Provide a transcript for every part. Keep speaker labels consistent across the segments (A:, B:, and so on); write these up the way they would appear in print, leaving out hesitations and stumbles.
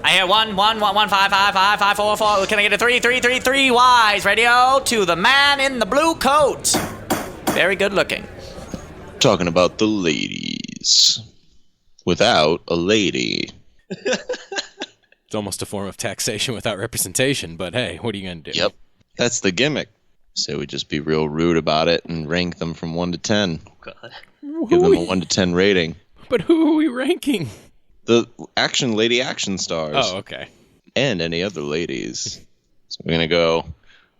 A: I hear 1, 1, 1, 1, 5, 5, 5, 5, 4, 4. Can I get a 3, 3, 3, 3 Y's? Radio to the man in the blue coat. Very good looking.
B: Talking about the ladies. Without a lady.
C: It's almost a form of taxation without representation, but hey, what are you going to do?
B: Yep. That's the gimmick. So we just be real rude about it and rank them from 1 to 10.
D: Oh, God.
B: Give them a 1 to 10 rating.
C: But who are we ranking?
B: The lady action stars.
C: Oh, okay.
B: And any other ladies. So we're going to go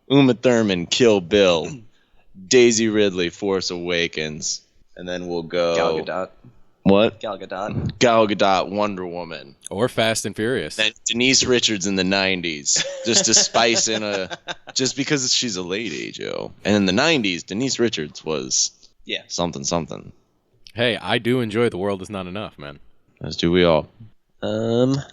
B: Uma Thurman, Kill Bill, Daisy Ridley, Force Awakens, and then we'll go...
D: Gal Gadot.
B: What?
D: Gal Gadot.
B: Gal Gadot, Wonder Woman.
C: Or Fast and Furious.
B: Then Denise Richards in the 90s. Just to spice in a... Just because she's a lady, Joe. And in the 90s, Denise Richards was...
D: Yeah.
B: Something.
C: Hey, I do enjoy The World Is Not Enough, man.
B: As do we all.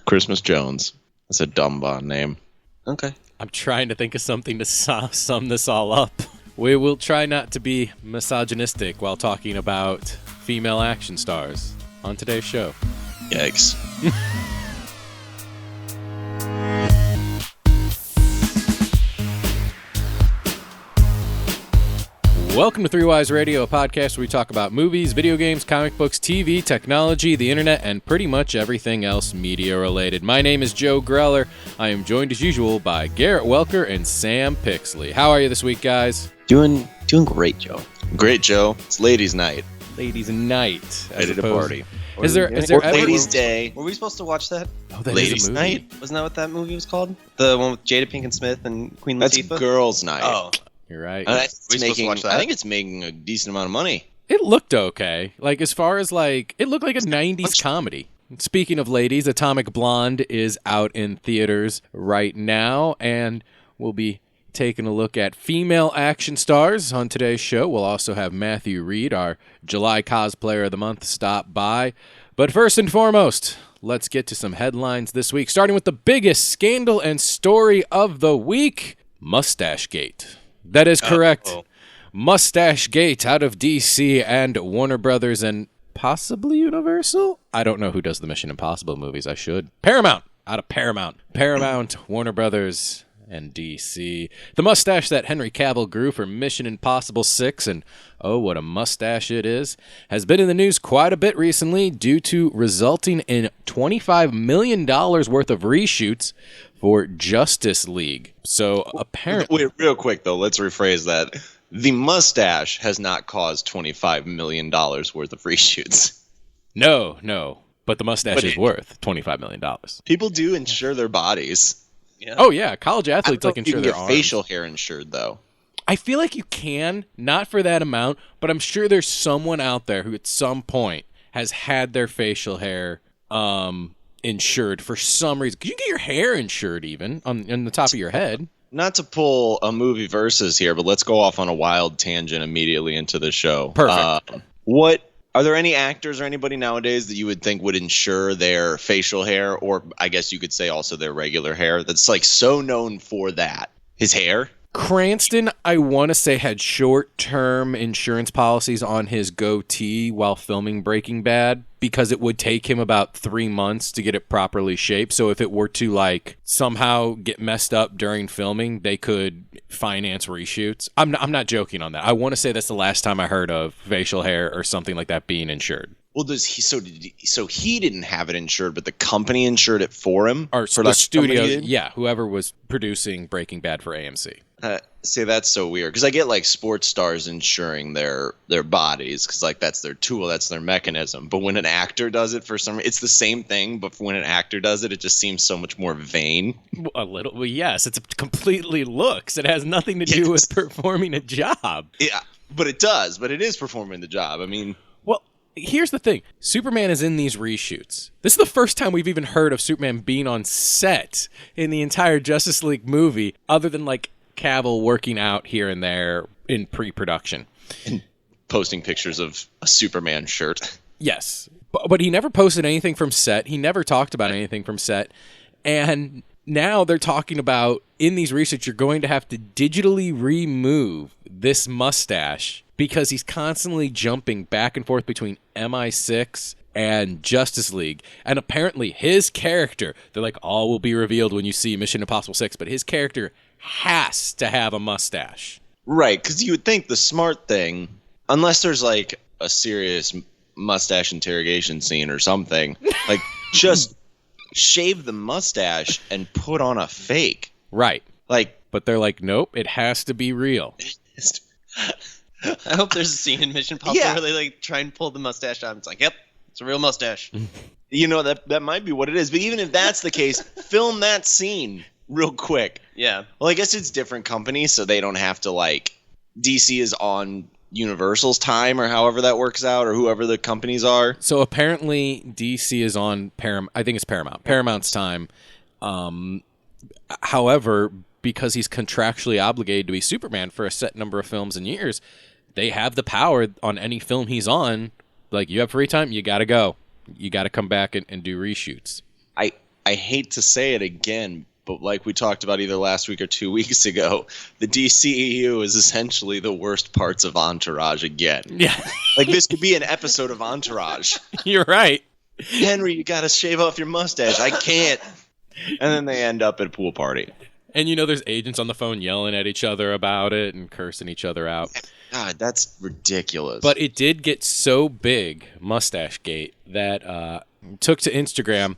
B: Christmas Jones. That's a dumb Bond name.
D: Okay.
C: I'm trying to think of something to sum this all up. We will try not to be misogynistic while talking about female action stars on today's show.
B: Yikes.
C: Welcome to Three Wise Radio, a podcast where we talk about movies, video games, comic books, TV, technology, the internet, and pretty much everything else media-related. My name is Joe Greller. I am joined, as usual, by Garrett Welker and Sam Pixley. How are you this week, guys?
D: Doing great, Joe.
B: Great, Joe. It's ladies' night.
C: Ladies' night.
B: Ready to party.
C: Is there
B: Or
C: ever...
B: Ladies' Day.
D: Were we supposed to watch that?
C: Oh, that
B: Ladies'
C: is a movie?
B: night.
D: Wasn't that what that movie was called? The one with Jada Pinkett Smith and Queen
B: That's
D: Latifah?
B: girls' night.
D: Oh.
C: You're right.
B: And
D: We supposed to watch that?
B: I think it's making a decent amount of money.
C: It looked okay. Like, as far as, like, it looked like a 90s comedy. Speaking of ladies, Atomic Blonde is out in theaters right now, and we'll be taking a look at female action stars on today's show. We'll also have Matthew Reed, our July Cosplayer of the Month, stop by. But first and foremost, let's get to some headlines this week, starting with the biggest scandal and story of the week, Mustache-Gate. That is correct. Mustache-Gate out of DC and Warner Brothers and possibly Universal? I don't know who does the Mission Impossible movies. I should. Paramount. Out of Paramount. Paramount, Warner Brothers, and DC. The mustache that Henry Cavill grew for Mission Impossible 6, and oh, what a mustache it is, has been in the news quite a bit recently due to resulting in $25 million worth of reshoots for Justice League. So apparently...
B: Wait, real quick, though, let's rephrase that. The mustache has not caused $25 million worth of reshoots.
C: No. But the mustache is worth $25 million.
B: People do insure their bodies.
D: Yeah.
C: Oh, yeah. College athletes like
B: You
C: insure
B: can
C: their
B: get
C: arms.
B: facial hair insured, though.
C: I feel like you can, not for that amount, but I'm sure there's someone out there who at some point has had their facial hair insured for some reason. Because you can get your hair insured even on the top of your head.
B: Not to pull a movie versus here, but let's go off on a wild tangent immediately into the show.
C: Perfect.
B: Are there any actors or anybody nowadays that you would think would insure their facial hair, or I guess you could say also their regular hair, that's like so known for that? His hair?
C: Cranston, I want to say, had short-term insurance policies on his goatee while filming Breaking Bad because it would take him about 3 months to get it properly shaped. So if it were to, like, somehow get messed up during filming, they could finance reshoots. I'm not joking on that. I want to say that's the last time I heard of facial hair or something like that being insured.
B: Well, so he didn't have it insured, but the company insured it for him?
C: Or the studio, yeah, whoever was producing Breaking Bad for AMC.
B: See, that's so weird because I get like sports stars insuring their bodies because like that's their tool, that's their mechanism. But when an actor does it for some reason, it's the same thing. But when an actor does it, it just seems so much more vain.
C: A little, well, yes, it's completely looks. It has nothing to do with performing a job.
B: Yeah, but it does. But it is performing the job. I mean,
C: well, here's the thing: Superman is in these reshoots. This is the first time we've even heard of Superman being on set in the entire Justice League movie, other than like Cavill working out here and there in pre-production.
B: And posting pictures of a Superman shirt.
C: Yes. But he never posted anything from set. He never talked about anything from set. And now they're talking about, in these research, you're going to have to digitally remove this mustache because he's constantly jumping back and forth between MI6 and Justice League. And apparently his character, they're like, all will be revealed when you see Mission Impossible 6, but his character has to have a mustache.
B: Right, because you would think the smart thing, unless there's like a serious mustache interrogation scene or something, like just shave the mustache and put on a fake.
C: Right.
B: Like,
C: but they're like, nope, it has to be real.
D: I hope there's a scene in Mission Impossible where they like try and pull the mustache out. It's like, yep, it's a real mustache.
B: You know, that might be what it is. But even if that's the case, film that scene real quick.
D: Yeah.
B: Well, I guess it's different companies, so they don't have to, like, DC is on Universal's time or however that works out, or whoever the companies are.
C: So apparently DC is on I think it's Paramount's time. However, because he's contractually obligated to be Superman for a set number of films and years, they have the power on any film he's on. Like, you have free time, you got to go. You got to come back and do reshoots.
B: I hate to say it again, but like we talked about either last week or 2 weeks ago, the DCEU is essentially the worst parts of Entourage again.
C: Yeah.
B: Like, this could be an episode of Entourage.
C: You're right.
B: Henry, you got to shave off your mustache. I can't. And then they end up at a pool party.
C: And you know, there's agents on the phone yelling at each other about it and cursing each other out.
B: God, that's ridiculous.
C: But it did get so big, Mustache-Gate, that took to Instagram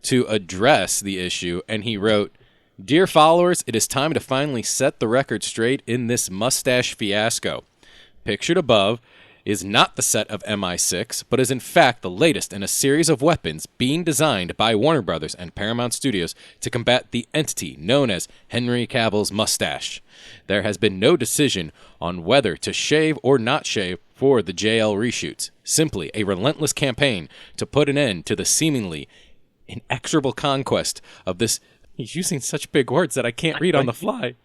C: to address the issue, and he wrote, "Dear followers, it is time to finally set the record straight in this mustache fiasco. Pictured above is not the set of MI6, but is in fact the latest in a series of weapons being designed by Warner Brothers and Paramount Studios to combat the entity known as Henry Cavill's mustache. There has been no decision on whether to shave or not shave for the JL reshoots. Simply a relentless campaign to put an end to the seemingly inexorable conquest of this." He's using such big words that I can't read on the fly.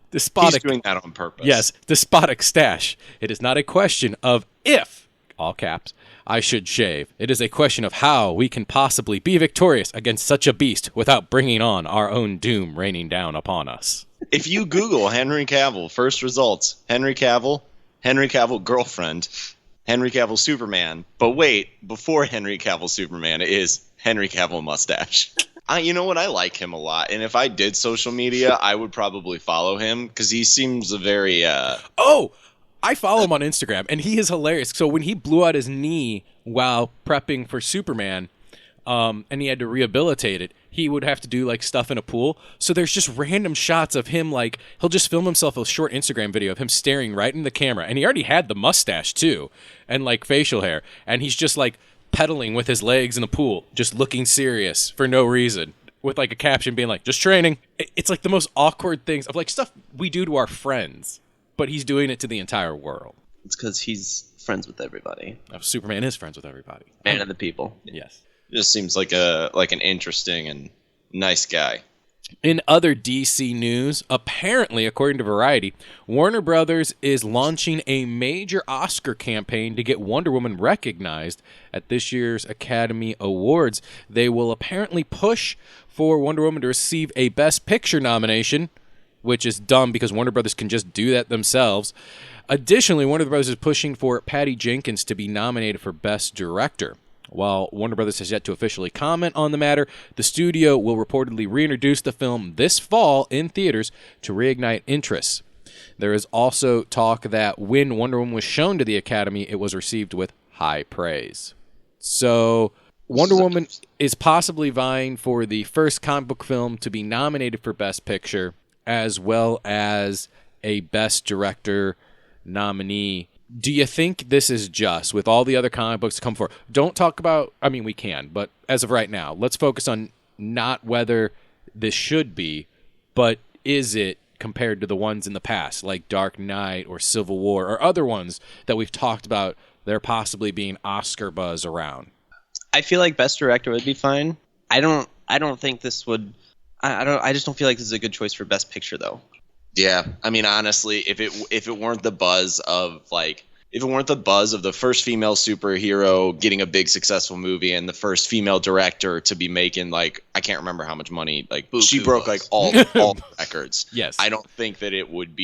C: Despotic.
B: He's doing that on purpose.
C: Yes, despotic stash. It is not a question of if, all caps, I should shave. It is a question of how we can possibly be victorious against such a beast without bringing on our own doom raining down upon us.
B: If you Google Henry Cavill, first results, Henry Cavill girlfriend, Henry Cavill Superman. But wait, before Henry Cavill Superman is Henry Cavill mustache. You know what? I like him a lot. And if I did social media, I would probably follow him because he seems a very...
C: Oh, I follow him on Instagram, and he is hilarious. So when he blew out his knee while prepping for Superman, and he had to rehabilitate it, he would have to do like stuff in a pool. So there's just random shots of him, like he'll just film himself a short Instagram video of him staring right in the camera. And he already had the mustache too, and like facial hair. And he's just like pedaling with his legs in the pool, just looking serious for no reason, with like a caption being like, just training. It's like the most awkward things of like stuff we do to our friends, but he's doing it to the entire world.
D: It's because he's friends with everybody.
C: Superman is friends with everybody.
D: Man of the people.
C: Yes.
B: Just seems like an interesting and nice guy.
C: In other DC news, apparently, according to Variety, Warner Brothers is launching a major Oscar campaign to get Wonder Woman recognized at this year's Academy Awards. They will apparently push for Wonder Woman to receive a Best Picture nomination, which is dumb because Warner Brothers can just do that themselves. Additionally, Warner Brothers is pushing for Patty Jenkins to be nominated for Best Director. While Warner Brothers has yet to officially comment on the matter, the studio will reportedly reintroduce the film this fall in theaters to reignite interest. There is also talk that when Wonder Woman was shown to the Academy, it was received with high praise. So Wonder Woman is possibly vying for the first comic book film to be nominated for Best Picture, as well as a Best Director nominee. Do you think this is just, with all the other comic books to come forward? Don't talk about, I mean, we can, but as of right now, let's focus on not whether this should be, but is it compared to the ones in the past, like Dark Knight or Civil War or other ones that we've talked about, there possibly being Oscar buzz around?
D: I feel like Best Director would be fine. I don't think this would. I just don't feel like this is a good choice for Best Picture though.
B: Yeah, I mean, honestly, if it weren't the buzz of the first female superhero getting a big successful movie and the first female director to be making like, I can't remember how much money, like she broke like all records.
C: Yes,
B: I don't think that it would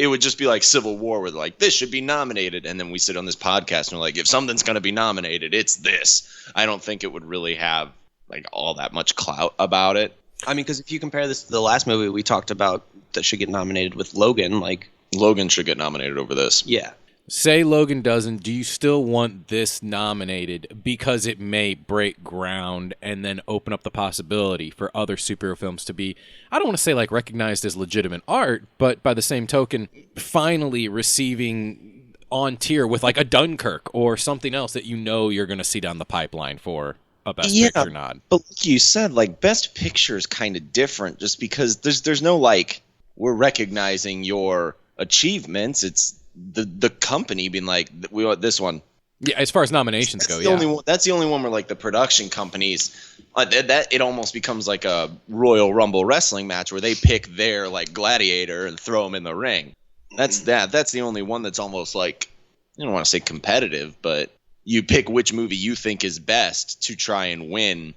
B: it would just be like Civil War, where like this should be nominated, and then we sit on this podcast and we're like, if something's going to be nominated, it's this. I don't think it would really have like all that much clout about it.
D: I mean, because if you compare this to the last movie we talked about that should get nominated with Logan, like
B: Logan should get nominated over this.
D: yeah.
C: Say Logan doesn't, do you still want this nominated because it may break ground and then open up the possibility for other superhero films to be, I don't want to say like recognized as legitimate art, but by the same token, finally receiving on tier with like a Dunkirk or something else that you know you're going to see down the pipeline for a Best Picture nod?
B: But like you said, like Best Picture is kind of different just because there's no like, we're recognizing your achievements. It's the company being like, we want this one.
C: Yeah, as far as nominations go,
B: That's the only one where like the production companies, that it almost becomes like a Royal Rumble wrestling match where they pick their like gladiator and throw him in the ring. That's the only one that's almost like, I don't want to say competitive, but you pick which movie you think is best to try and win.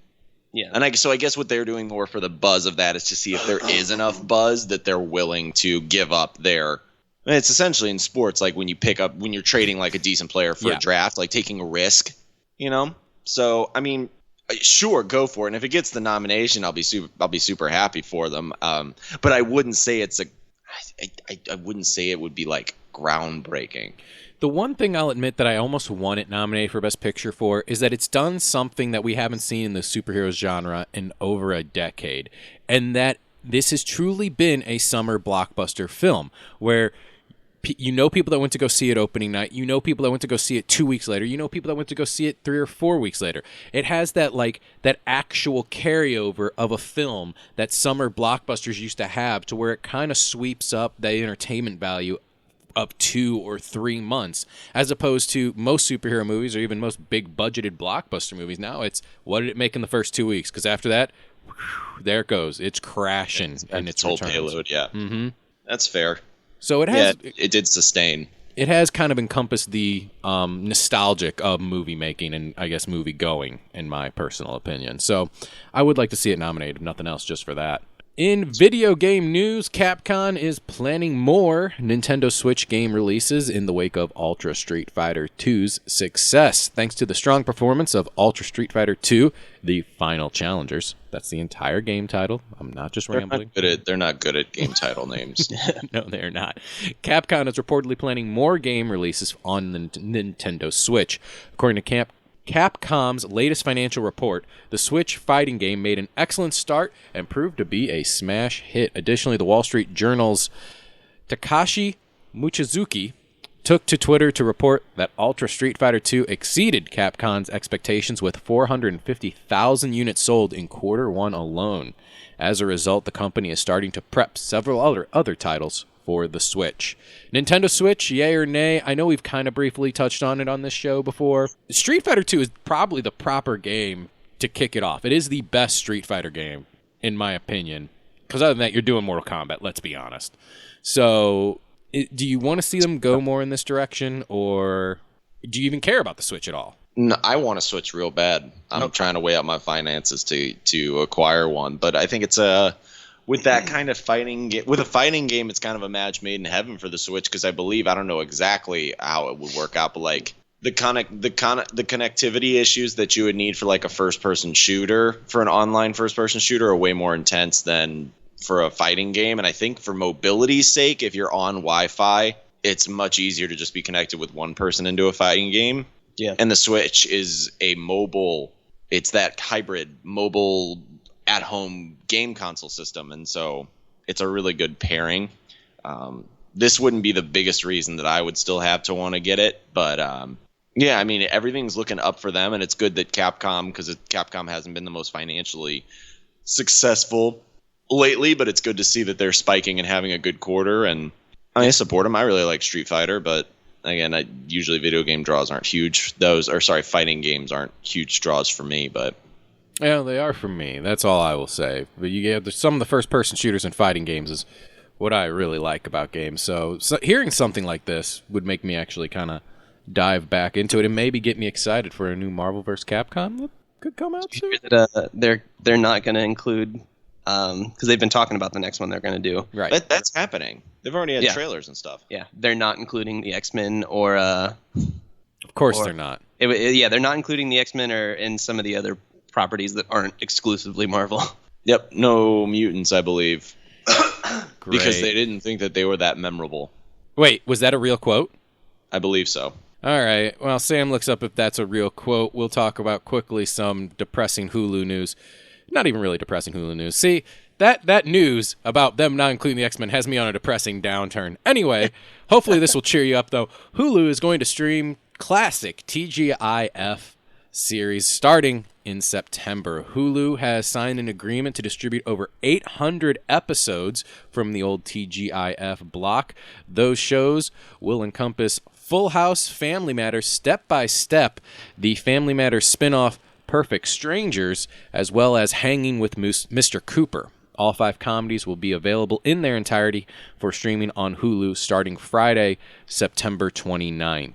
D: Yeah.
B: And so I guess what they're doing more for the buzz of that is to see if there is enough buzz that they're willing to give up their. It's essentially in sports, like when you're trading like a decent player for a draft, like taking a risk, you know? So, I mean, sure, go for it. And if it gets the nomination, I'll be super happy for them. But I wouldn't say I wouldn't say it would be like groundbreaking.
C: The one thing I'll admit that I almost want it nominated for Best Picture for is that it's done something that we haven't seen in the superhero genre in over a decade. And that this has truly been a summer blockbuster film where you know people that went to go see it opening night. You know people that went to go see it 2 weeks later. You know people that went to go see it 3 or 4 weeks later. It has that like that actual carryover of a film that summer blockbusters used to have, to where it kind of sweeps up the entertainment value of 2 or 3 months, as opposed to most superhero movies or even most big budgeted blockbuster movies. Now it's, what did it make in the first 2 weeks? Because after that, there it goes. It's crashing in its
B: whole
C: returns.
B: payload. Yeah, that's fair.
C: So it has.
B: Yeah, it did sustain.
C: It has kind of encompassed the nostalgic of movie making and I guess movie going, in my personal opinion. So I would like to see it nominated, if nothing else, just for that. In video game news, Capcom is planning more Nintendo Switch game releases in the wake of Ultra Street Fighter 2's success. Thanks to the strong performance of Ultra Street Fighter 2, The Final Challengers. That's the entire game title. I'm not just rambling.
B: They're not good at game title names.
C: No, they're not. Capcom is reportedly planning more game releases on the Nintendo Switch. According to Capcom's latest financial report, the Switch fighting game made an excellent start and proved to be a smash hit. Additionally, the Wall Street Journal's Takashi Michizuki took to Twitter to report that Ultra Street Fighter 2 exceeded Capcom's expectations with 450,000 units sold in Q1 alone. As a result, the company is starting to prep several other titles for the Switch. Nintendo Switch, yay or nay? I know we've kind of briefly touched on it on this show before. Street Fighter 2 is probably the proper game to kick it off. It is the best Street Fighter game, in my opinion. Because other than that, you're doing Mortal Kombat, let's be honest. So, do you want to see them go more in this direction, or do you even care about the Switch at all?
B: No, I want to Switch real bad. I'm trying to weigh up my finances to acquire one, but I think it's with that kind of fighting with a fighting game, it's kind of a match made in heaven for the Switch, because I don't know exactly how it would work out, but like the connectivity issues that you would need for like a first-person shooter, for an online first-person shooter, are way more intense than for a fighting game. And I think for mobility's sake, if you're on Wi-Fi, it's much easier to just be connected with one person into a fighting game.
D: Yeah.
B: And the Switch is it's that hybrid mobile at-home game console system, and so it's a really good pairing. This wouldn't be the biggest reason that I would still have to want to get it, but yeah, I mean, everything's looking up for them, and it's good that Capcom hasn't been the most financially successful lately, but it's good to see that they're spiking and having a good quarter, and I support them. I really like Street Fighter, but again, usually video game draws aren't huge. Fighting games aren't huge draws for me, but
C: yeah, they are for me. That's all I will say. But some of the first-person shooters and fighting games is what I really like about games. So hearing something like this would make me actually kind of dive back into it and maybe get me excited for a new Marvel vs. Capcom that could come out soon.
D: They're not going to include because they've been talking about the next one they're going to do.
C: Right.
B: That's happening. They've already had
D: Yeah.
B: trailers and stuff.
D: Yeah, they're not including the X-Men or
C: Of course
D: Or-
C: they're not.
D: they're not including the X-Men or in some of the other properties that aren't exclusively Marvel.
B: Yep, no mutants, I believe,
C: Great.
B: because they didn't think that they were that memorable.
C: Wait, was that a real quote?
B: I believe so.
C: All right. Well, Sam looks up if that's a real quote. We'll talk about quickly some depressing Hulu news. Not even really depressing Hulu news. See, that news about them not including the X-Men has me on a depressing downturn. Anyway, hopefully this will cheer you up, though. Hulu is going to stream classic TGIF series starting in September. Hulu has signed an agreement to distribute over 800 episodes from the old TGIF block. Those shows will encompass Full House, Family Matters, Step by Step, the Family Matters spinoff Perfect Strangers, as well as Hanging with Mr. Cooper. All 5 comedies will be available in their entirety for streaming on Hulu starting Friday, September 29th.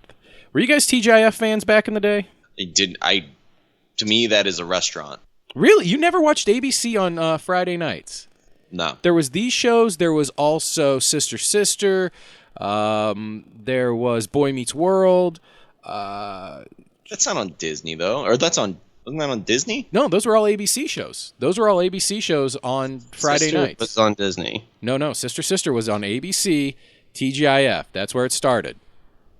C: Were you guys TGIF fans back in the day?
B: To me, that is a restaurant.
C: Really? You never watched ABC on Friday nights?
B: No.
C: There was these shows. There was also Sister Sister. There was Boy Meets World.
B: That's not on Disney, though. Or wasn't that on Disney?
C: No, those were all ABC shows. Those were all ABC shows on Friday
D: Sister
C: nights.
D: was on Disney.
C: No. Sister Sister was on ABC, TGIF. That's where it started.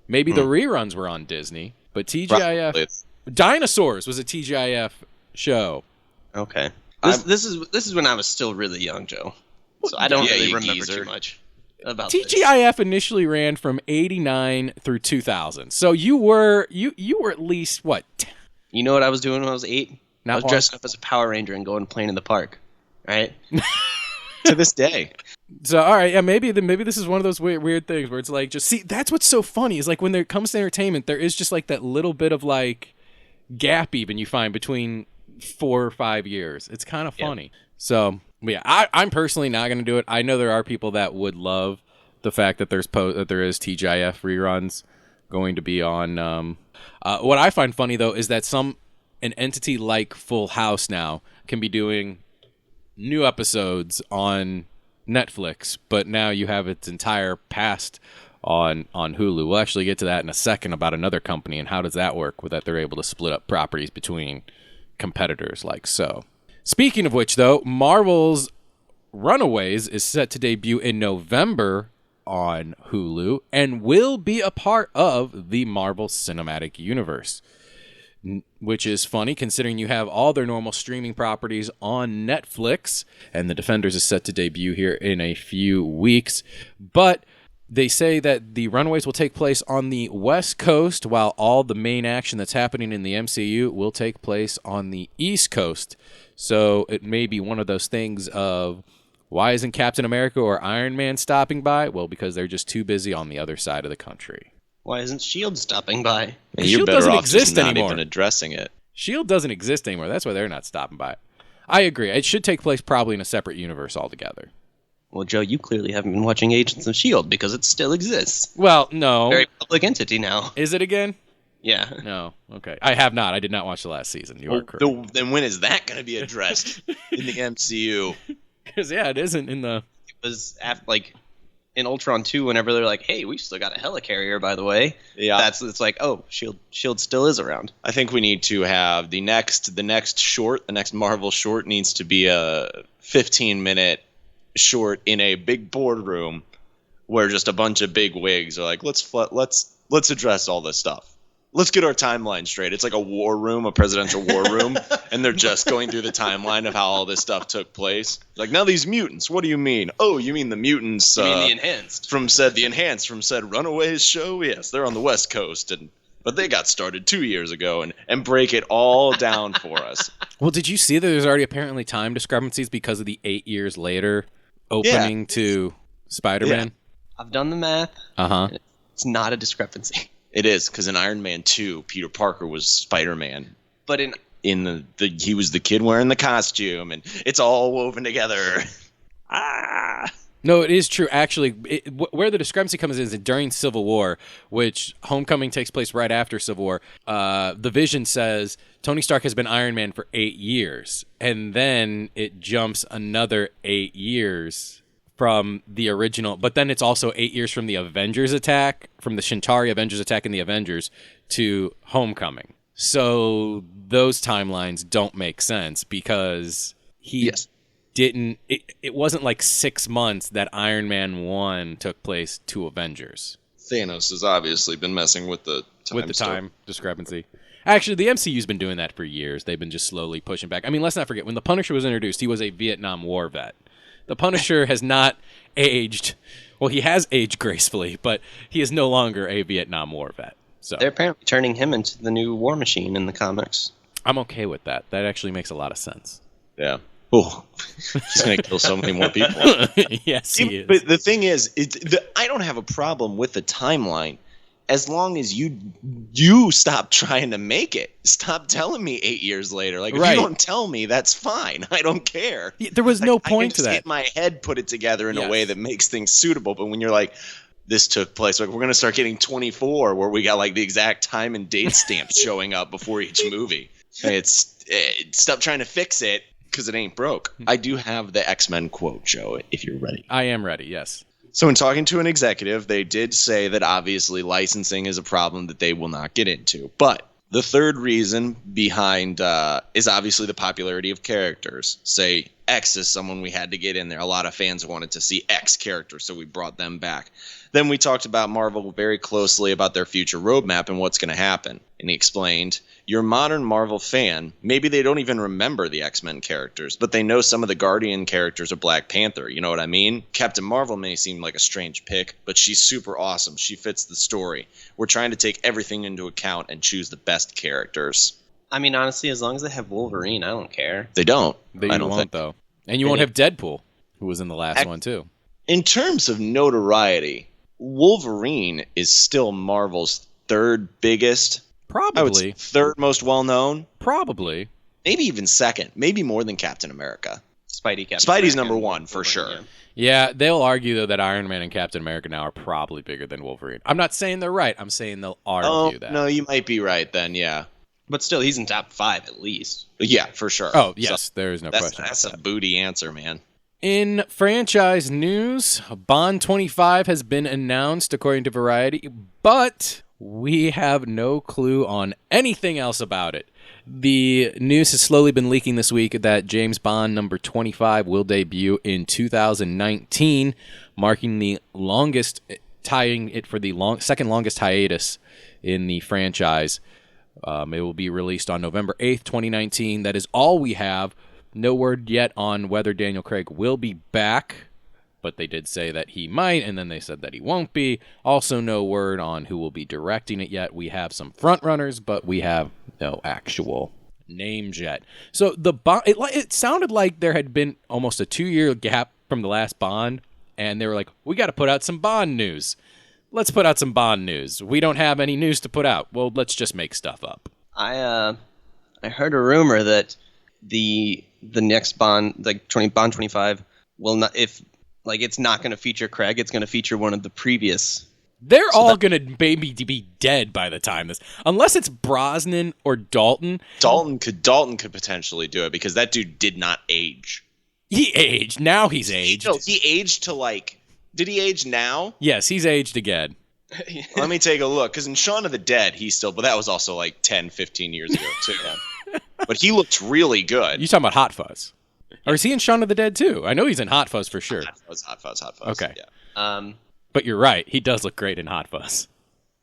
C: Maybe the reruns were on Disney, but TGIF...
B: Probably.
C: Dinosaurs was a TGIF show.
D: Okay. This is when I was still really young, Joe. So I don't really
B: you
D: remember
B: geezer.
D: too much about this.
C: TGIF initially ran from 89 through 2000. So you were at least what?
D: You know what I was doing when I was 8?
C: Not
D: I was dressing up as a Power Ranger and going playing in the park. Right?
B: To this day.
C: So all right, yeah, maybe this is one of those weird things where it's like, just see, that's what's so funny is like when there comes to entertainment, there is just like that little bit of like gap even you find between 4 or 5 years. It's kind of funny. So yeah, I'm personally not going to do it. I know there are people that would love the fact that there is TGIF reruns going to be on. What I find funny though is that an entity like Full House now can be doing new episodes on Netflix, but now you have its entire past on Hulu. We'll actually get to that in a second about another company and how does that work with that they're able to split up properties between competitors like so. Speaking of which, though, Marvel's Runaways is set to debut in November on Hulu and will be a part of the Marvel Cinematic Universe, which is funny considering you have all their normal streaming properties on Netflix, and The Defenders is set to debut here in a few weeks. But they say that the Runaways will take place on the West Coast, while all the main action that's happening in the MCU will take place on the East Coast. So it may be one of those things of, why isn't Captain America or Iron Man stopping by? Well, because they're just too busy on the other side of the country.
D: Why isn't S.H.I.E.L.D. stopping by?
B: You're
C: Shield
B: better
C: doesn't
B: off
C: exist
B: just not
C: anymore.
B: even addressing it.
C: S.H.I.E.L.D. doesn't exist anymore. That's why they're not stopping by. I agree. It should take place probably in a separate universe altogether.
D: Well, Joe, you clearly haven't been watching Agents of S.H.I.E.L.D. because it still exists.
C: Well, no.
D: Very public entity now.
C: Is it again?
D: Yeah.
C: No. Okay. I have not. I did not watch the last season. You are correct.
B: Then when is that going to be addressed in the MCU?
C: Because, yeah, it isn't in the...
D: It was in Ultron 2, whenever they're like, hey, we've still got a helicarrier, by the way.
B: Yeah.
D: It's like, oh, S.H.I.E.L.D. still is around.
B: I think we need to have the next Marvel short needs to be a 15-minute short in a big boardroom where just a bunch of big wigs are like, let's address all this stuff. Let's get our timeline straight. It's like a presidential war room, and they're just going through the timeline of how all this stuff took place. Like, now these mutants, what do you mean? Oh, you mean the mutants
D: You mean the Enhanced?
B: from said Runaways show? Yes, they're on the West Coast, but they got started 2 years ago, and break it all down for us.
C: Well, did you see that there's already apparently time discrepancies because of the 8 years later opening to Spider-Man?
B: Yeah.
D: I've done the math.
C: Uh-huh.
D: It's not a discrepancy.
B: It is, because in Iron Man 2, Peter Parker was Spider-Man.
D: But
B: He was the kid wearing the costume, and it's all woven together.
C: No, it is true. Actually, where the discrepancy comes in is during Civil War, which Homecoming takes place right after Civil War. The Vision says Tony Stark has been Iron Man for 8 years, and then it jumps another 8 years from the original. But then it's also 8 years from the Avengers attack, from the Chitauri Avengers attack in the Avengers to Homecoming. So those timelines don't make sense because he didn't. It wasn't like 6 months that Iron Man 1 took place to Avengers.
B: Thanos has obviously been messing with the
C: time discrepancy. Actually, the MCU's been doing that for years. They've been just slowly pushing back. I mean, let's not forget, when the Punisher was introduced, he was a Vietnam War vet. The Punisher has not aged. Well, he has aged gracefully, but he is no longer a Vietnam War vet. So
D: They're apparently turning him into the new War Machine in the comics.
C: I'm okay with that. That actually makes a lot of sense.
B: Yeah. Oh, he's going to kill so many more people.
C: Yes, he is.
B: But the thing is, I don't have a problem with the timeline as long as you stop trying to make it. Stop telling me 8 years later. Like, if you don't tell me, that's fine. I don't care.
C: There was no point to that.
B: I can just get my head put it together in a way that makes things suitable. But when you're like, this took place, like, we're going to start getting 24 where we got like the exact time and date stamps showing up before each movie. Stop trying to fix it because it ain't broke. I do have the X-Men quote, Joe, if you're ready.
C: I am ready, yes.
B: So in talking to an executive, they did say that obviously licensing is a problem that they will not get into. But the third reason behind is obviously the popularity of characters. Say X is someone we had to get in there. A lot of fans wanted to see X characters, so we brought them back. Then we talked about Marvel very closely about their future roadmap and what's going to happen. And he explained, your modern Marvel fan, maybe they don't even remember the X-Men characters, but they know some of the Guardian characters of Black Panther. You know what I mean? Captain Marvel may seem like a strange pick, but she's super awesome. She fits the story. We're trying to take everything into account and choose the best characters.
D: I mean, honestly, as long as they have Wolverine, I don't care.
B: They don't.
C: I don't think though. And you won't have Deadpool, who was in the last one too.
B: In terms of notoriety, Wolverine is still Marvel's third biggest.
C: Probably.
B: I would say third most well-known.
C: Probably.
B: Maybe even second. Maybe more than Captain America.
D: Spidey's
B: America number one, for sure.
C: Yeah, they'll argue, though, that Iron Man and Captain America now are probably bigger than Wolverine. I'm not saying they're right. I'm saying they'll argue that.
B: No, you might be right then, yeah.
D: But still, he's in top 5 at least.
B: Yeah, for sure.
C: Oh, yes, there is no question.
B: That's a booty answer, man.
C: In franchise news, Bond 25 has been announced, according to Variety, but we have no clue on anything else about it. The news has slowly been leaking this week that James Bond number 25 will debut in 2019, marking the longest, tying it for the second longest hiatus in the franchise. It will be released on November 8th, 2019. That is all we have. No word yet on whether Daniel Craig will be back, but they did say that he might, and then they said that he won't be. Also, no word on who will be directing it yet. We have some frontrunners, but we have no actual names yet. So it sounded like there had been almost a 2-year gap from the last Bond, and they were like, we got to put out some Bond news. Let's put out some Bond news. We don't have any news to put out. Well, let's just make stuff up.
D: I heard a rumor that the next Bond, like Bond 25, will not, if like it's not going to feature Craig, it's going to feature one of the previous.
C: They're all going to maybe be dead by the time this, unless it's Brosnan or Dalton.
B: Dalton could potentially do it because that dude did not age.
C: He aged. Now he's aged.
B: No, he aged to like. Did he age now?
C: Yes, he's aged again.
B: Let me take a look because in Shaun of the Dead, but that was also like 10, 15 years ago too. But he looked really good.
C: You talking about Hot Fuzz? Or is he in Shaun of the Dead too? I know he's in Hot Fuzz for sure.
B: Hot Fuzz.
C: Okay.
B: Yeah.
C: But you're right. He does look great in Hot Fuzz.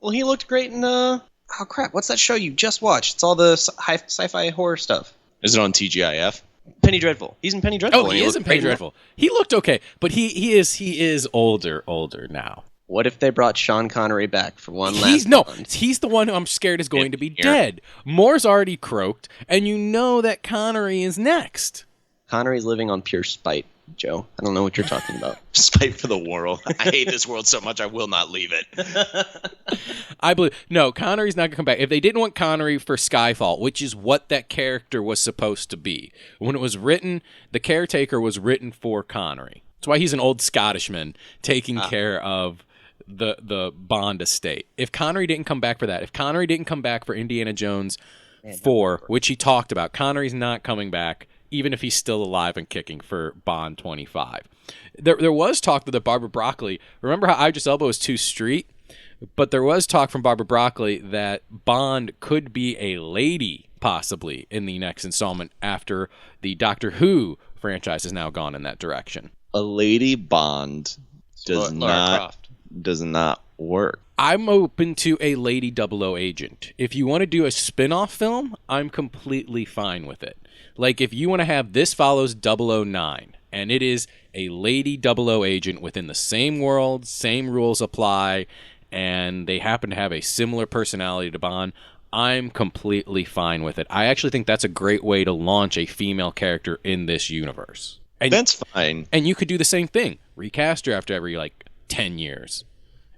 D: Well, he looked great in oh crap, what's that show you just watched? It's all the sci-fi horror stuff.
B: Is it on TGIF?
D: Penny Dreadful. He's in Penny Dreadful.
C: Oh, he is in Penny Dreadful. He looked okay, but he is older now.
D: What if they brought Sean Connery back for one last Bond?
C: He's the one who I'm scared is going to be dead. Moore's already croaked, and you know that Connery is next.
D: Connery's living on pure spite, Joe. I don't know what you're talking about.
B: Spite for the world. I hate this world so much I will not leave it.
C: I believe Connery's not gonna come back. If they didn't want Connery for Skyfall, which is what that character was supposed to be, when it was written, the Caretaker was written for Connery. That's why he's an old Scottishman taking care of the Bond estate. If Connery didn't come back for that, if Connery didn't come back for Indiana Jones 4, which he talked about, Connery's not coming back, even if he's still alive and kicking for Bond 25. There was talk that Barbara Broccoli, remember how Idris Elba was too street? But there was talk from Barbara Broccoli that Bond could be a lady, possibly, in the next installment after the Doctor Who franchise has now gone in that direction.
B: A lady Bond does
D: Lara
B: not work.
C: I'm open to a Lady 00 agent. If you want to do a spin-off film, I'm completely fine with it. Like, if you want to have This Follows 009, and it is a Lady 00 agent within the same world, same rules apply, and they happen to have a similar personality to Bond, I'm completely fine with it. I actually think that's a great way to launch a female character in this universe. And
B: that's fine.
C: And you could do the same thing. Recast her after every, 10 years.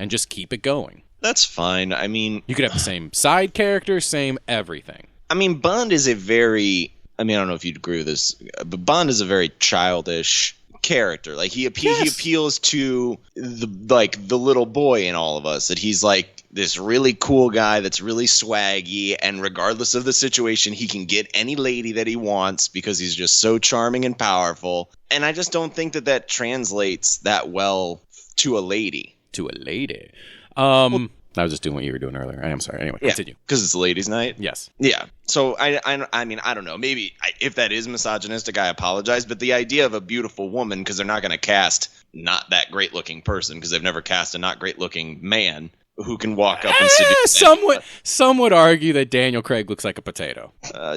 C: And just keep it going.
B: That's fine. I mean...
C: You could have the same side character, same everything.
B: I mean, Bond is a very... I mean, I don't know if you'd agree with this, but Bond is a very childish character. Like, he appeals to the little boy in all of us, that he's like this really cool guy that's really swaggy, and regardless of the situation, he can get any lady that he wants because he's just so charming and powerful. And I just don't think that translates that well to a lady.
C: To a lady. I was just doing what you were doing earlier. I am sorry. Anyway, continue.
B: Because it's ladies' night?
C: Yes.
B: Yeah. So, I mean, I don't know. Maybe if that is misogynistic, I apologize. But the idea of a beautiful woman, because they're not going to cast not that great-looking person, because they've never cast a not great-looking man who can walk up and seduce
C: some would argue that Daniel Craig looks like a potato.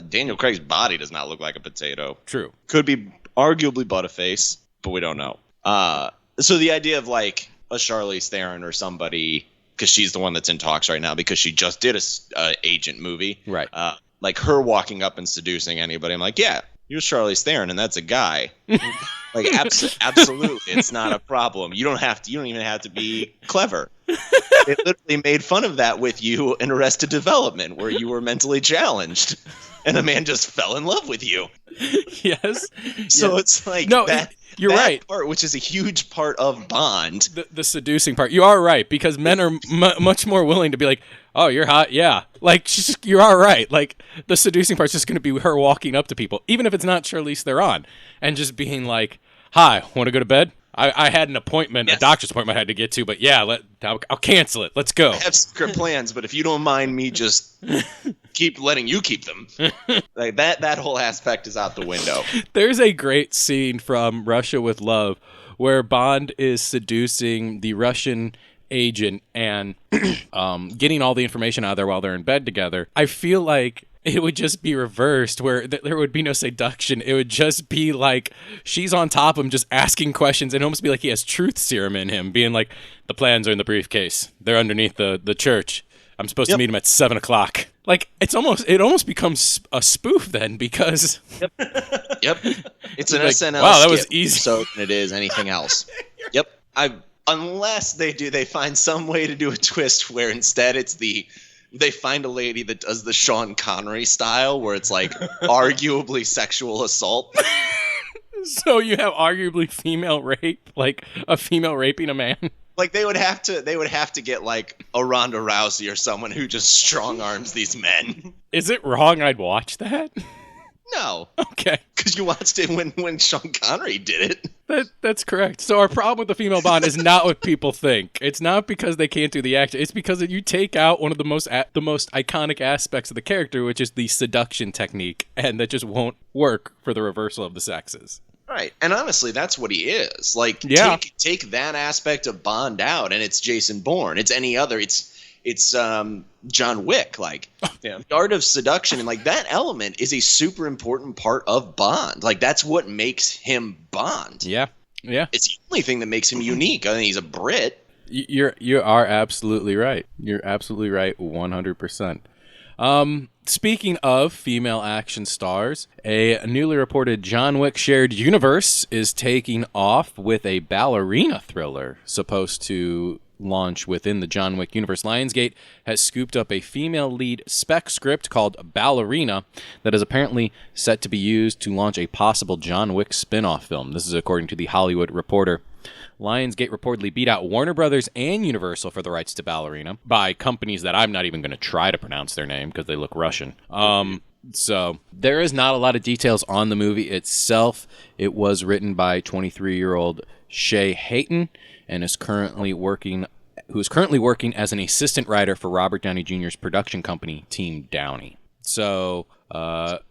B: Daniel Craig's body does not look like a potato.
C: True.
B: Could be arguably Butterface, but we don't know. So the idea of, a Charlize Theron or somebody, because she's the one that's in talks right now because she just did a agent movie.
C: Right.
B: Her walking up and seducing anybody. I'm like, yeah, you're Charlize Theron and that's a guy. Absolutely. It's not a problem. You don't even have to be clever. They literally made fun of that with you in Arrested Development, where you were mentally challenged and a man just fell in love with you.
C: Yes.
B: So
C: yes.
B: It's
C: no, you're right.
B: Part, which is a huge part of Bond.
C: The seducing part. You are right, because men are much more willing to be like, oh, you're hot, yeah. You are right. The seducing part's just going to be her walking up to people, even if it's not Charlize Theron, and just being like, hi, want to go to bed? I had an appointment, a doctor's appointment I had to get to, but yeah, I'll cancel it. Let's go.
B: I have secret plans, but if you don't mind me just keep letting you keep them. That whole aspect is out the window.
C: There's a great scene from Russia with Love where Bond is seducing the Russian agent and getting all the information out of there while they're in bed together. I feel like it would just be reversed, where there would be no seduction. It would just be she's on top of him just asking questions, and almost be like he has truth serum in him, being like, the plans are in the briefcase. They're underneath the church. I'm supposed to meet him at 7 o'clock. It almost becomes a spoof then, because...
B: Yep. It's an SNL
C: wow, that was easy.
B: So than it is anything else. Yep. Unless they find some way to do a twist where instead they find a lady that does the Sean Connery style, where it's arguably sexual assault.
C: So you have arguably female rape, a female raping a man.
B: They would have to get a Ronda Rousey or someone who just strong arms these men.
C: Is it wrong I'd watch that?
B: No.
C: Okay.
B: Because you watched it when Sean Connery did it.
C: That's correct. So our problem with the female Bond is not what people think. It's not because they can't do the action. It's because you take out one of the most iconic aspects of the character, which is the seduction technique, and that just won't work for the reversal of the sexes.
B: Right. And honestly, that's what he is. Take that aspect of Bond out, and it's Jason Bourne. It's any other. It's John Wick. The art of seduction, and that element is a super important part of Bond. That's what makes him Bond.
C: Yeah.
B: It's the only thing that makes him unique. I mean, he's a Brit.
C: You are absolutely right. You're absolutely right, 100%. Speaking of female action stars, a newly reported John Wick shared universe is taking off with a ballerina thriller supposed to launch within the John Wick universe. Lionsgate has scooped up a female lead spec script called Ballerina that is apparently set to be used to launch a possible John Wick spin-off film. This is according to The Hollywood Reporter. Lionsgate reportedly beat out Warner Brothers and Universal for the rights to Ballerina by companies that I'm not even going to try to pronounce their name because they look Russian. So there is not a lot of details on the movie itself. It was written by 23-year-old Shay Hayton and is currently working as an assistant writer for Robert Downey Jr.'s production company, Team Downey. So,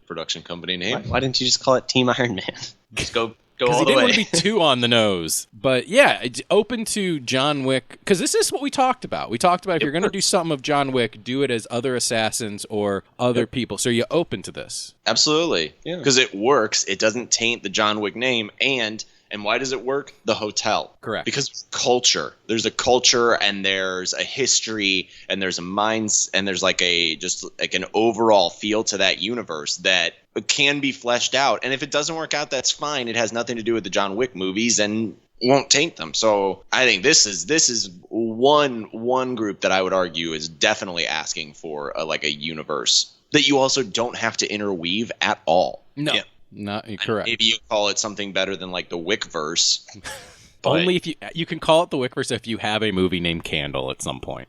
B: Production company name.
D: Why didn't you just call it Team Iron Man? Just go
C: because
D: all
C: he
D: the
C: didn't
D: way.
C: want to be too on the nose. But yeah, it's open to John Wick, because this is what we talked about. We talked about if you're going to do something of John Wick, do it as other assassins or other people. So you're open to this.
B: Absolutely.
D: Yeah.
B: Because it works. It doesn't taint the John Wick name. And why does it work? The hotel.
C: Correct.
B: Because culture. There's a culture and there's a history and there's a minds and there's like an overall feel to that universe that can be fleshed out. And if it doesn't work out, that's fine. It has nothing to do with the John Wick movies and won't taint them. So I think this is one group that I would argue is definitely asking for a universe that you also don't have to interweave at all.
C: No.
B: Yeah.
C: Not correct.
B: Maybe you call it something better than like the Wickverse. But
C: Only if you can call it the Wickverse if you have a movie named Candle at some point.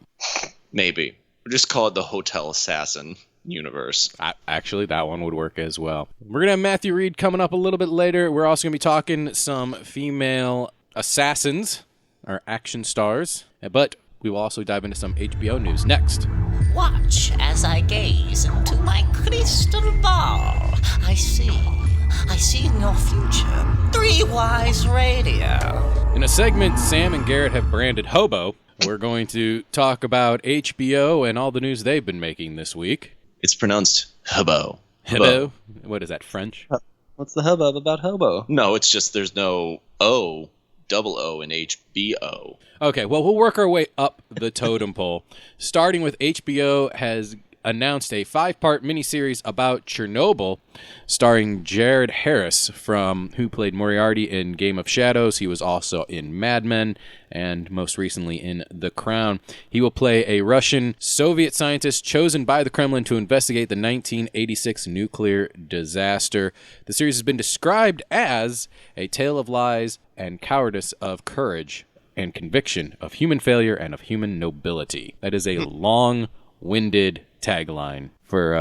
B: maybe. Or just call it the Hotel Assassin universe.
C: Actually, that one would work as well. We're going to have Matthew Reed coming up a little bit later. We're also going to be talking some female assassins, or action stars. But we will also dive into some HBO news next.
E: Watch as I gaze into my crystal ball. I see in your future. Three Wise Radio.
C: In a segment Sam and Garrett have branded HOBO, we're going to talk about HBO and all the news they've been making this week.
B: It's pronounced HOBO.
C: HOBO? What is that, French?
D: What's the hubbub about hobo?
B: No, it's just there's no double O in HBO.
C: Okay, well, we'll work our way up the totem pole. Starting with HBO has announced a 5-part miniseries about Chernobyl, starring Jared Harris, who played Moriarty in Game of Shadows. He was also in Mad Men, and most recently in The Crown. He will play a Russian Soviet scientist chosen by the Kremlin to investigate the 1986 nuclear disaster. The series has been described as a tale of lies and cowardice, of courage and conviction, of human failure and of human nobility. That is a long-winded tagline for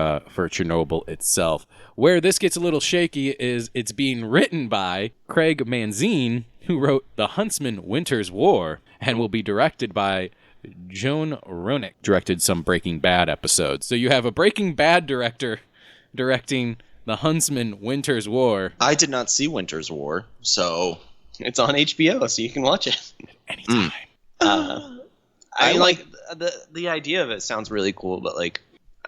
C: Chernobyl itself. Where this gets a little shaky is it's being written by Craig Mazin, who wrote The Huntsman Winter's War, and will be directed by Joan Ronick, directed some Breaking Bad episodes. So you have a Breaking Bad director directing The Huntsman Winter's War.
B: I did not see Winter's War, so
D: It's on HBO, so you can watch it.
C: Anytime.
D: I like the idea of it sounds really cool, but like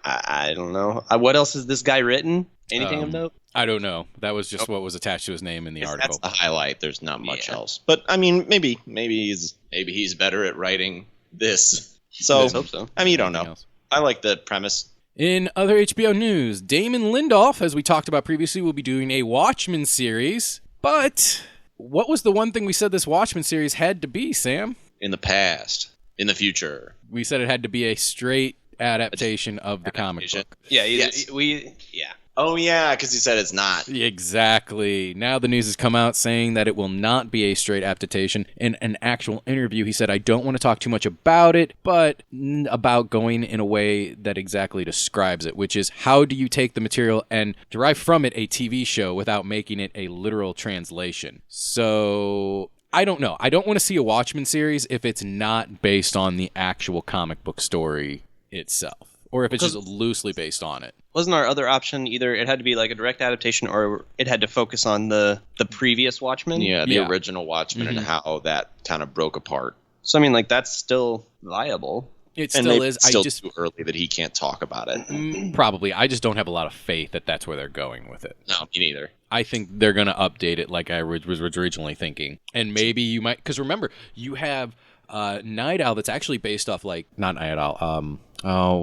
D: I don't know. What else has this guy written? Anything of note?
C: I don't know. That was just what was attached to his name in the article.
B: that's the highlight. There's not much else. But I mean, maybe he's better at writing this. So
D: Let's hope so.
B: I mean, you don't know.
C: Anything else?
B: I like the premise.
C: In other HBO news, Damon Lindelof, as we talked about previously, will be doing a Watchmen series. But what was the one thing we said this Watchmen series had to be, Sam?
B: In the past, in the future.
C: We said it had to be a straight adaptation of the comic book.
D: Yeah,
B: Yes.
D: yeah.
B: Oh yeah, because he said it's not.
C: Exactly. Now the news has come out saying that it will not be a straight adaptation. In an actual interview, he said, I don't want to talk too much about it, but about going in a way that exactly describes it, which is how do you take the material and derive from it a TV show without making it a literal translation? So I don't know. I don't want to see a Watchmen series if it's not based on the actual comic book story itself, or if it's just loosely based on it.
D: Wasn't our other option either it had to be like a direct adaptation or it had to focus on the previous Watchmen?
B: Yeah, the
C: Yeah.
B: original Watchmen and how that kind of broke apart.
D: So I mean, like that's still viable.
C: It
B: And
C: still
B: maybe
C: is.
B: it's still too early that he can't talk about it.
C: Probably. I just don't have a lot of faith that that's where they're going with it.
B: No, me neither.
C: I think they're going to update it like I was originally thinking. And maybe you might, because remember, you have Night Owl that's actually based off not Night Owl.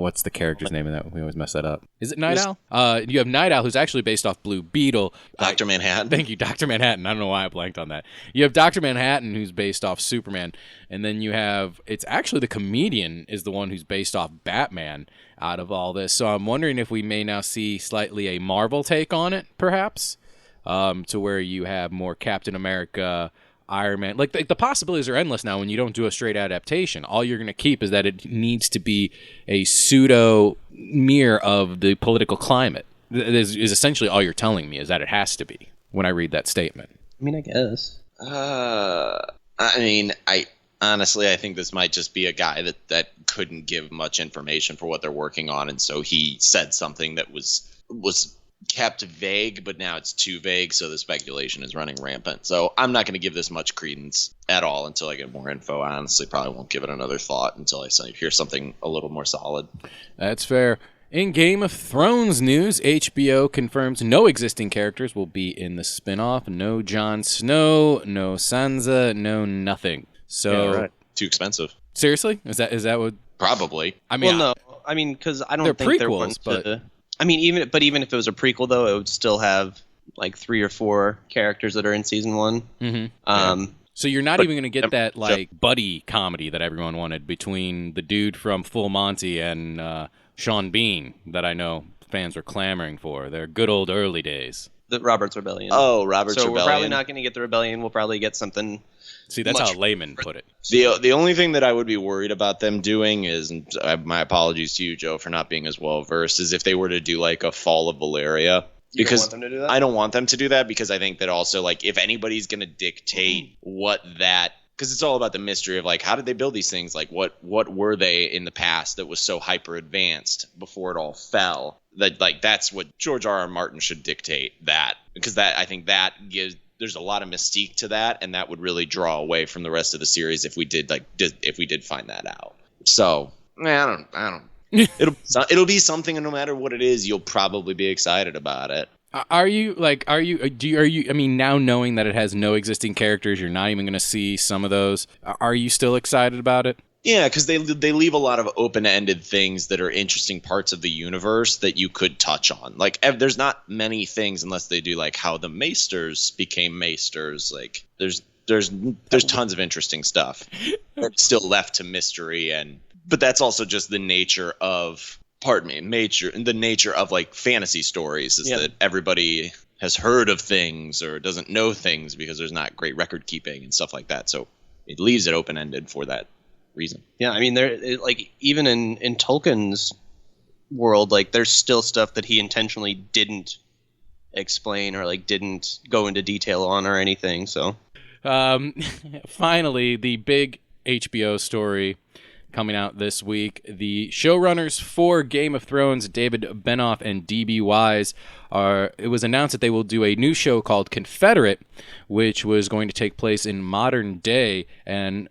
C: What's the character's name in that? We always mess that up. Is it Night Owl? You have Night Owl, who's actually based off Blue Beetle.
B: Dr. Manhattan.
C: Thank you, Dr. Manhattan. I don't know why I blanked on that. You have Dr. Manhattan, who's based off Superman, and then you have, it's actually the comedian is the one who's based off Batman out of all this. So I'm wondering if we may now see slightly a Marvel take on it, perhaps, to where you have more Captain America, Iron Man. Like the possibilities are endless now when you don't do a straight adaptation. All you're going to keep is that it needs to be a pseudo mirror of the political climate. Is essentially all you're telling me, is that it has to be when I read that statement.
D: I mean, I guess.
B: I honestly, I think this might just be a guy that couldn't give much information for what they're working on, and so he said something that was kept vague, but now it's too vague, so the speculation is running rampant. So I'm not going to give this much credence at all until I get more info. I honestly probably won't give it another thought until I hear something a little more solid.
C: That's fair. In Game of Thrones news, HBO confirms no existing characters will be in the spinoff. No Jon Snow, no Sansa, no nothing. So,
B: yeah, right. Too expensive.
C: Seriously? Is that what?
B: Probably.
C: I mean,
D: well, no. I mean, because I don't
C: they're
D: think
C: prequels,
D: they're going
C: but
D: to. I mean, even if it was a prequel, though, it would still have like 3 or 4 characters that are in season 1.
C: Mm-hmm. So you're not even going to get that buddy comedy that everyone wanted between the dude from Full Monty and Sean Bean that I know fans were clamoring for. Their good old early days.
D: The Robert's Rebellion.
B: Oh, Robert's
D: so
B: Rebellion.
D: We're probably not going to get the Rebellion. We'll probably get something.
C: See, that's how layman put it.
B: The only thing that I would be worried about them doing is, and my apologies to you, Joe, for not being as well versed, is if they were to do like a Fall of Valyria.
D: You don't want them to do that?
B: I don't want them to do that, because I think that also, like, if anybody's going to dictate what that, because it's all about the mystery of like, how did they build these things? Like, what were they in the past that was so hyper advanced before it all fell? That, like, that's what George R.R. Martin should dictate, that, because that, I think that gives, there's a lot of mystique to that, and that would really draw away from the rest of the series if we did find that out. So, I don't. It'll be something, and no matter what it is, you'll probably be excited about it.
C: Are you I mean, now knowing that it has no existing characters, you're not even going to see some of those. Are you still excited about it?
B: Yeah, because they leave a lot of open-ended things that are interesting parts of the universe that you could touch on. Like, there's not many things, unless they do like how the Maesters became Maesters. Like, there's tons of interesting stuff that's still left to mystery, but that's also just the nature of the nature of like fantasy stories is that everybody has heard of things or doesn't know things because there's not great record keeping and stuff like that. So it leaves it open-ended for that reason.
D: Yeah, I mean, like, even in Tolkien's world, like, there's still stuff that he intentionally didn't explain or like didn't go into detail on or anything. So
C: finally, the big HBO story coming out this week. The showrunners for Game of Thrones, David Benioff and D.B. Weiss, it was announced that they will do a new show called Confederate, which was going to take place in modern day and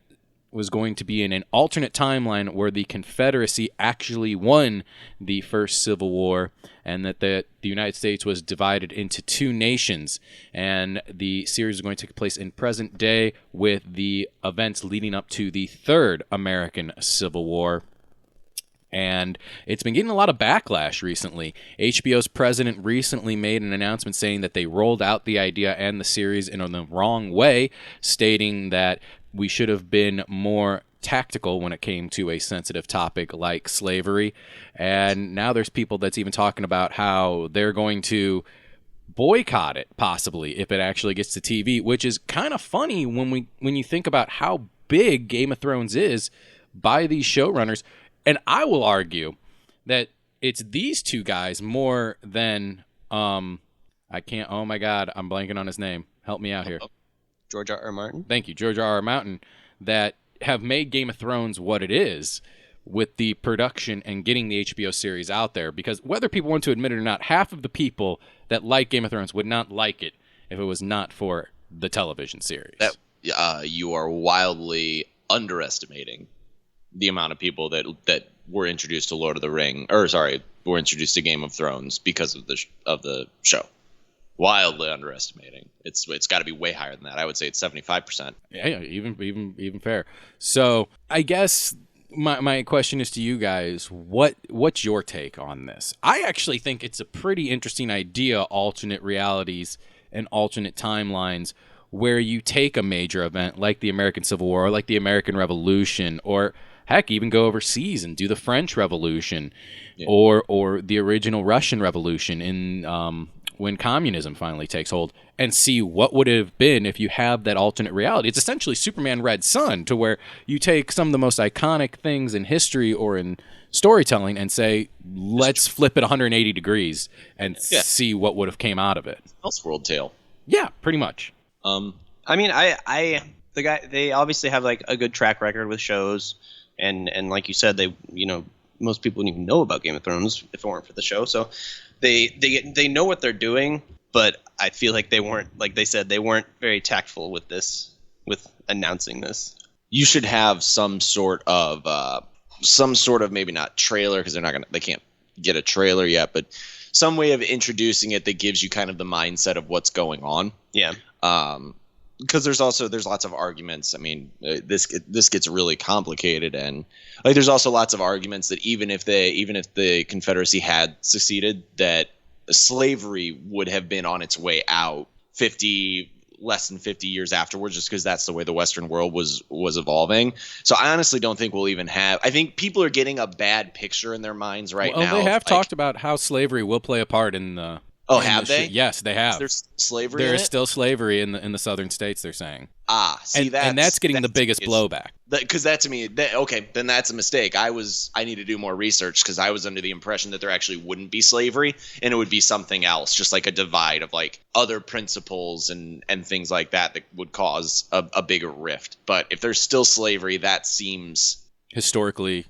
C: was going to be in an alternate timeline where the Confederacy actually won the first Civil War, and that the United States was divided into 2 nations. And the series is going to take place in present day with the events leading up to the Third American Civil War. And it's been getting a lot of backlash recently. HBO's president recently made an announcement saying that they rolled out the idea and the series in the wrong way, stating that we should have been more tactical when it came to a sensitive topic like slavery. And now there's people that's even talking about how they're going to boycott it, possibly, if it actually gets to TV, which is kind of funny when you think about how big Game of Thrones is by these showrunners. And I will argue that it's these 2 guys more than oh my God, I'm blanking on his name. Help me out here.
D: George R.R. Martin.
C: Thank you, George R.R. Martin, that have made Game of Thrones what it is with the production and getting the HBO series out there. Because whether people want to admit it or not, half of the people that like Game of Thrones would not like it if it was not for the television series.
B: You are wildly underestimating the amount of people that were introduced to were introduced to Game of Thrones because of the show. wildly underestimating. It's got to be way higher than that. I would say it's 75%.
C: Yeah, even fair. So I guess my question is to you guys: what's your take on this? I actually think it's a pretty interesting idea, alternate realities and alternate timelines, where you take a major event like the American Civil War, or like the American Revolution, or heck, even go overseas and do the French Revolution, or the original Russian Revolution in when communism finally takes hold, and see what would have been if you have that alternate reality. It's essentially Superman Red Sun, to where you take some of the most iconic things in history or in storytelling and say, let's flip it 180 degrees and see what would have came out of it.
B: Elseworld tale.
C: Yeah, pretty much.
D: I mean, they obviously have like a good track record with shows, and like you said, they, most people wouldn't even know about Game of Thrones if it weren't for the show. So they know what they're doing, but I feel like they weren't, like they said, they weren't very tactful with announcing this.
B: You should have some sort of maybe not trailer, because they can't get a trailer yet, but some way of introducing it that gives you kind of the mindset of what's going on. Yeah. Because there's lots of arguments. I mean, this gets really complicated, and like there's also lots of arguments that even if the Confederacy had succeeded, that slavery would have been on its way out less than 50 years afterwards, just because that's the way the Western world was evolving. So I honestly don't think we'll even have. I think people are getting a bad picture in their minds now.
C: They have talked about how slavery will play a part in the.
B: Oh, have they?
C: Yes, they have.
B: There's slavery.
C: There is still slavery in the southern states, they're saying.
B: See,
C: and that's getting the biggest blowback.
B: Because that to me, okay, then that's a mistake. I need to do more research, because I was under the impression that there actually wouldn't be slavery, and it would be something else, just like a divide of like other principles and things like that would cause a bigger rift. But if there's still slavery, that seems
C: historically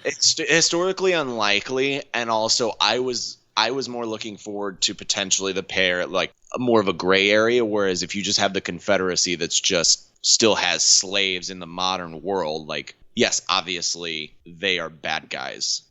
B: it's historically unlikely, and also I was more looking forward to potentially the pair, like more of a gray area. Whereas if you just have the Confederacy that's just still has slaves in the modern world, like, yes, obviously they are bad guys.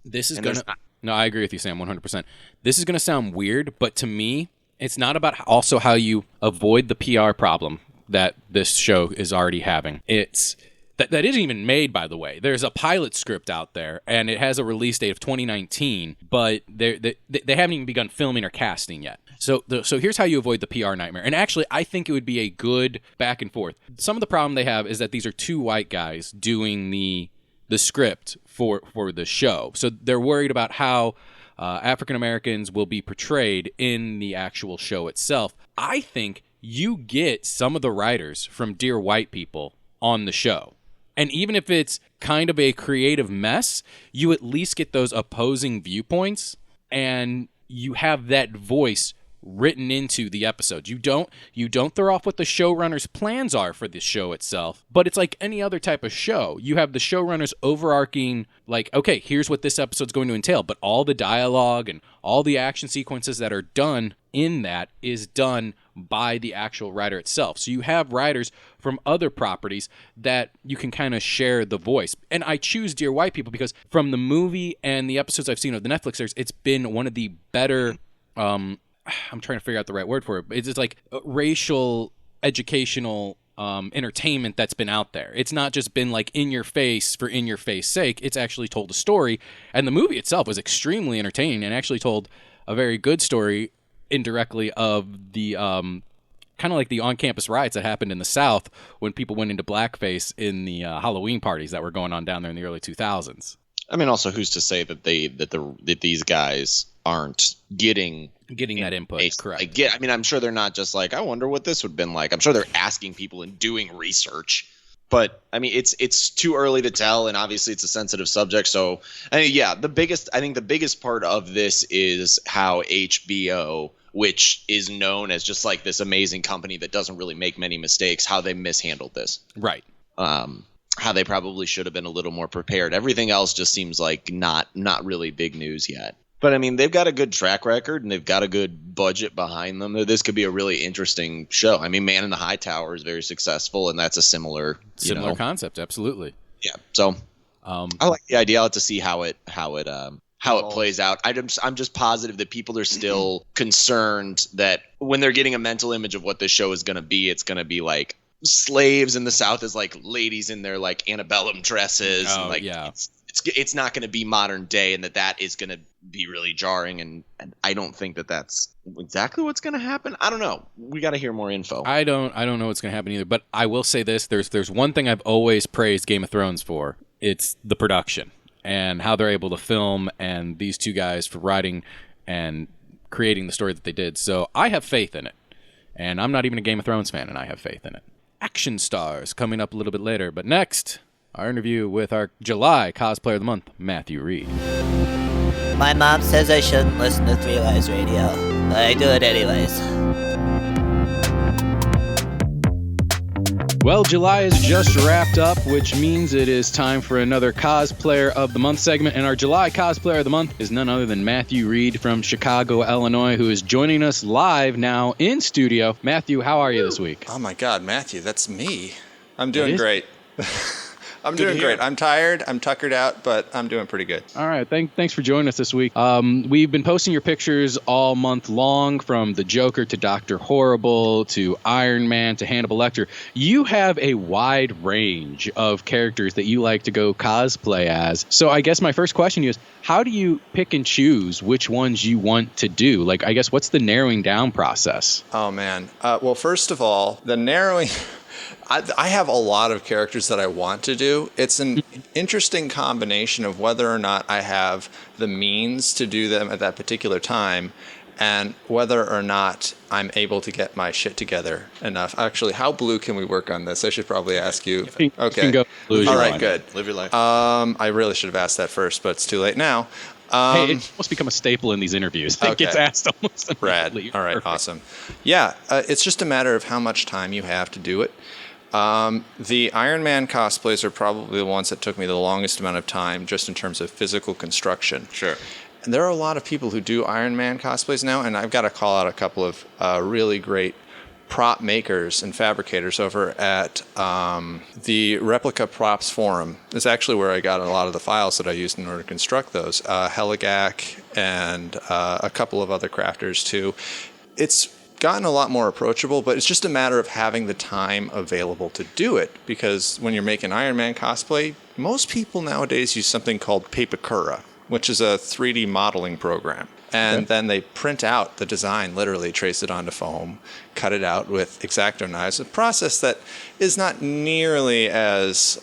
C: No, I agree with you, Sam, 100%. This is going to sound weird, but to me, it's not about also how you avoid the PR problem that this show is already having. It's that isn't even made, by the way. There's a pilot script out there, and it has a release date of 2019, but they haven't even begun filming or casting yet. So here's how you avoid the PR nightmare. And actually, I think it would be a good back and forth. Some of the problem they have is that these are two white guys doing the script for the show. So they're worried about how African Americans will be portrayed in the actual show itself. I think you get some of the writers from Dear White People on the show. And even if it's kind of a creative mess, you at least get those opposing viewpoints, and you have that voice written into the episode. You don't throw off what the showrunner's plans are for the show itself, but it's like any other type of show. You have the showrunner's overarching, like, okay, here's what this episode's going to entail, but all the dialogue and all the action sequences that are done in that is done by the actual writer itself. So you have writers from other properties that you can kind of share the voice. And I choose Dear White People because from the movie and the episodes I've seen of the Netflix series, it's been one of the better, I'm trying to figure out the right word for it. It's just like racial, educational entertainment that's been out there. It's not just been like in your face for in your face sake. It's actually told a story. And the movie itself was extremely entertaining and actually told a very good story indirectly of the kind of like the on-campus riots that happened in the South when people went into blackface in the Halloween parties that were going on down there in the early 2000s.
B: I mean, also, who's to say that that these guys aren't getting
C: that input? Correct.
B: I mean, I'm sure they're not just like, I wonder what this would have been like. I'm sure they're asking people and doing research. But I mean, it's too early to tell, and obviously it's a sensitive subject. So, I mean, yeah, the biggest part of this is how HBO, which is known as just like this amazing company that doesn't really make many mistakes, how they mishandled this.
C: Right.
B: How they probably should have been a little more prepared. Everything else just seems like not really big news yet. But I mean, they've got a good track record and they've got a good budget behind them. This could be a really interesting show. I mean, Man in the High Tower is very successful, and that's a similar
C: concept. Absolutely.
B: Yeah. So I like the idea. I'll have to see how it how it plays out. I'm just positive that people are still concerned that when they're getting a mental image of what this show is going to be, it's going to be like slaves in the South is like ladies in their like antebellum dresses.
C: Oh,
B: and like,
C: yeah.
B: It's not going to be modern day, and that is going to be really jarring. And I don't think that that's exactly what's going to happen. I don't know. We got to hear more info.
C: I don't know what's going to happen either. But I will say this: there's one thing I've always praised Game of Thrones for. It's the production and how they're able to film, and these two guys for writing and creating the story that they did. So I have faith in it, and I'm not even a Game of Thrones fan, and I have faith in it. Action stars coming up a little bit later, but next, our interview with our July Cosplayer of the Month, Matthew Reed.
E: My mom says I shouldn't listen to Three Lies Radio, but I do it anyways.
C: Well, July is just wrapped up, which means it is time for another Cosplayer of the Month segment. And our July Cosplayer of the Month is none other than Matthew Reed from Chicago, Illinois, who is joining us live now in studio. Matthew, how are you this week?
F: Oh my God, Matthew, that's me. I'm doing great. I'm doing great. I'm tired. I'm tuckered out, but I'm doing pretty good.
C: All right. Thanks for joining us this week. We've been posting your pictures all month long, from the Joker to Dr. Horrible to Iron Man to Hannibal Lecter. You have a wide range of characters that you like to go cosplay as. So I guess my first question is, how do you pick and choose which ones you want to do? Like, I guess, what's the narrowing down process?
F: Oh, man. Well, first of all, the narrowing... I have a lot of characters that I want to do. It's an interesting combination of whether or not I have the means to do them at that particular time, and whether or not I'm able to get my shit together enough. Actually, how blue can we work on this? I should probably ask you.
C: Okay. You can go blue.
F: All right, good.
B: Live your life.
F: I really should have asked that first, but it's too late now.
C: Hey, it's almost become a staple in these interviews. It gets asked almost immediately.
F: Rad. All right,
C: Perfect.
F: awesome. Yeah, it's just a matter of how much time you have to do it. The Iron Man cosplays are probably the ones that took me the longest amount of time, just in terms of physical construction.
B: Sure.
F: And there are a lot of people who do Iron Man cosplays now, and I've got to call out a couple of really great prop makers and fabricators over at the Replica Props Forum. It's actually where I got a lot of the files that I used in order to construct those. Heligak and a couple of other crafters too. It's gotten a lot more approachable, but it's just a matter of having the time available to do it, because when you're making Iron Man cosplay, most people nowadays use something called Papakura, which is a 3D modeling program. And then they print out the design, literally trace it onto foam, cut it out with X-Acto knives, a process that is not nearly as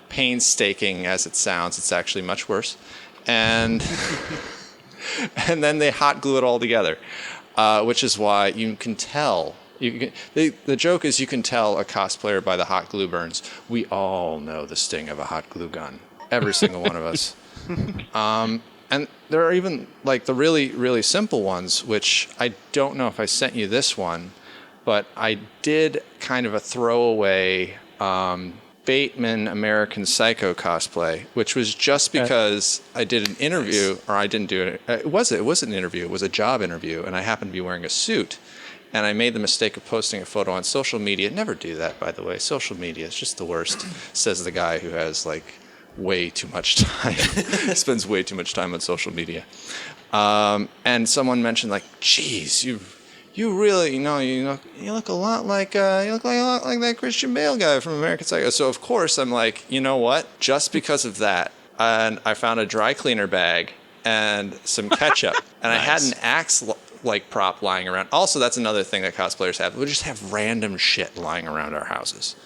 F: painstaking as it sounds. It's actually much worse. And and then they hot glue it all together. Which is why you can tell. The joke is you can tell a cosplayer by the hot glue burns. We all know the sting of a hot glue gun. Every single one of us. And there are even like the really, really simple ones, which I don't know if I sent you this one, but I did kind of a throwaway Bateman American Psycho cosplay, which was just because I did an interview, or I didn't do it. It was an interview. It was a job interview, and I happened to be wearing a suit. And I made the mistake of posting a photo on social media. Never do that, by the way. Social media is just the worst, says the guy who has like way too much time, spends way too much time on social media. And someone mentioned like, geez, you really, you look a lot like that Christian Bale guy from American Psycho. So of course I'm like, you know what? Just because of that, and I found a dry cleaner bag and some ketchup, and nice. I had an axe like prop lying around. Also, that's another thing that cosplayers have. We just have random shit lying around our houses,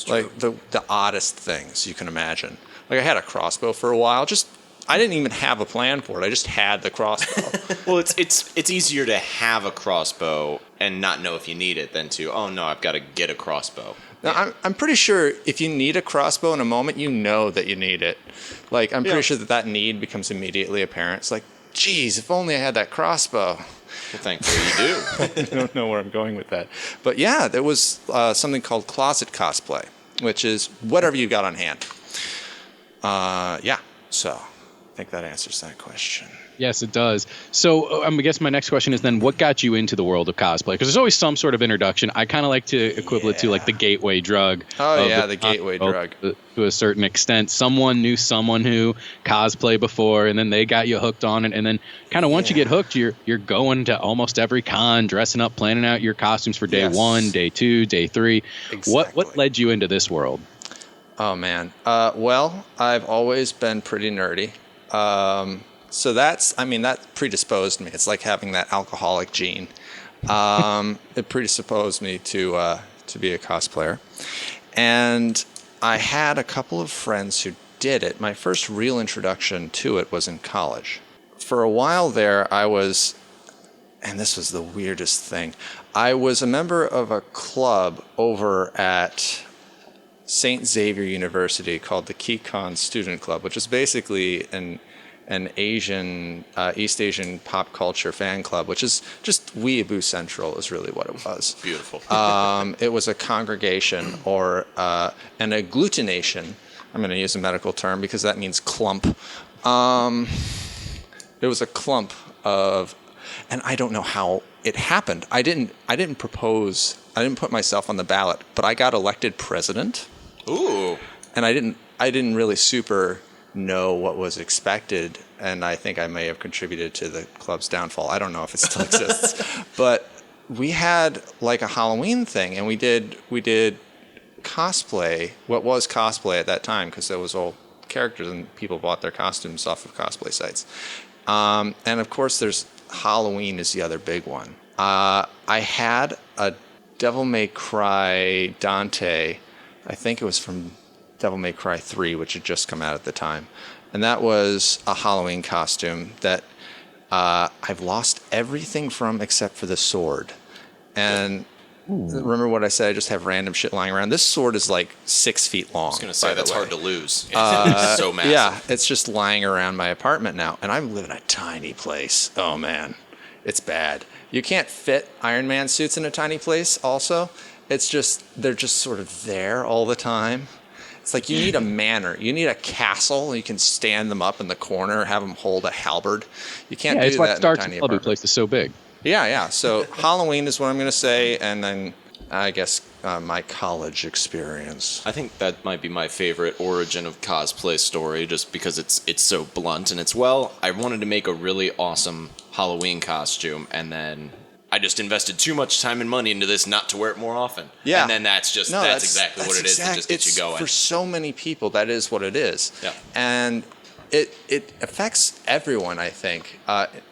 F: like the oddest things you can imagine. Like I had a crossbow for a while. I didn't even have a plan for it. I just had the crossbow.
B: Well, it's easier to have a crossbow and not know if you need it than to, oh no, I've got to get a crossbow.
F: Now, I'm pretty sure if you need a crossbow in a moment, you know that you need it. Like I'm pretty sure that need becomes immediately apparent. It's like, geez, if only I had that crossbow.
B: Well, thankfully you do.
F: I don't know where I'm going with that. But yeah, there was something called closet cosplay, which is whatever you got on hand. So I think that answers that question.
C: Yes, it does. So I guess my next question is then, what got you into the world of cosplay? Because there's always some sort of introduction. I kind of like to equivalent to like the gateway drug.
F: Oh yeah, the gateway drug.
C: To a certain extent, someone knew someone who cosplay before, and then they got you hooked on it. And then kind of once you get hooked, you're going to almost every con, dressing up, planning out your costumes for day 1, day 2, day 3.
F: Exactly.
C: What led you into this world?
F: Oh man. Well, I've always been pretty nerdy. So that predisposed me. It's like having that alcoholic gene. It predisposed me to be a cosplayer. And I had a couple of friends who did it. My first real introduction to it was in college. For a while there, and this was the weirdest thing, I was a member of a club over at St. Xavier University called the KeyCon Student Club, which is basically an Asian, East Asian pop culture fan club, which is just Weeaboo Central is really what it was.
B: Beautiful.
F: It was a congregation or an agglutination. I'm going to use a medical term because that means clump. It was a clump of, and I don't know how it happened. I didn't propose. I didn't put myself on the ballot, but I got elected president.
B: Ooh.
F: And I didn't really super know what was expected, and I think I may have contributed to the club's downfall. I don't know if it still exists, but we had like a Halloween thing, and we did cosplay. What was cosplay at that time, because there was all characters and people bought their costumes off of cosplay sites. And of course, there's Halloween is the other big one. I had a Devil May Cry Dante. I think it was from Devil May Cry 3, which had just come out at the time. And that was a Halloween costume that I've lost everything from except for the sword. And remember what I said? I just have random shit lying around. This sword is like 6 feet long.
B: I was going to say, that's hard to lose. It's so massive.
F: Yeah, it's just lying around my apartment now. And I live in a tiny place. Oh, man. It's bad. You can't fit Iron Man suits in a tiny place also. It's just, they're just sort of there all the time. It's like you need a manor. You need a castle. You can stand them up in the corner, have them hold a halberd. You can't do that in a tiny apartment.
C: It's why the place is so big.
F: Yeah. So Halloween is what I'm going to say, and then I guess my college experience.
B: I think that might be my favorite origin of cosplay story, just because it's so blunt, and I wanted to make a really awesome Halloween costume, and then I just invested too much time and money into this not to wear it more often. Yeah. And then that's exactly what it is that just gets you going.
F: For so many people, that is what it is.
B: Yeah.
F: And it affects everyone, I think,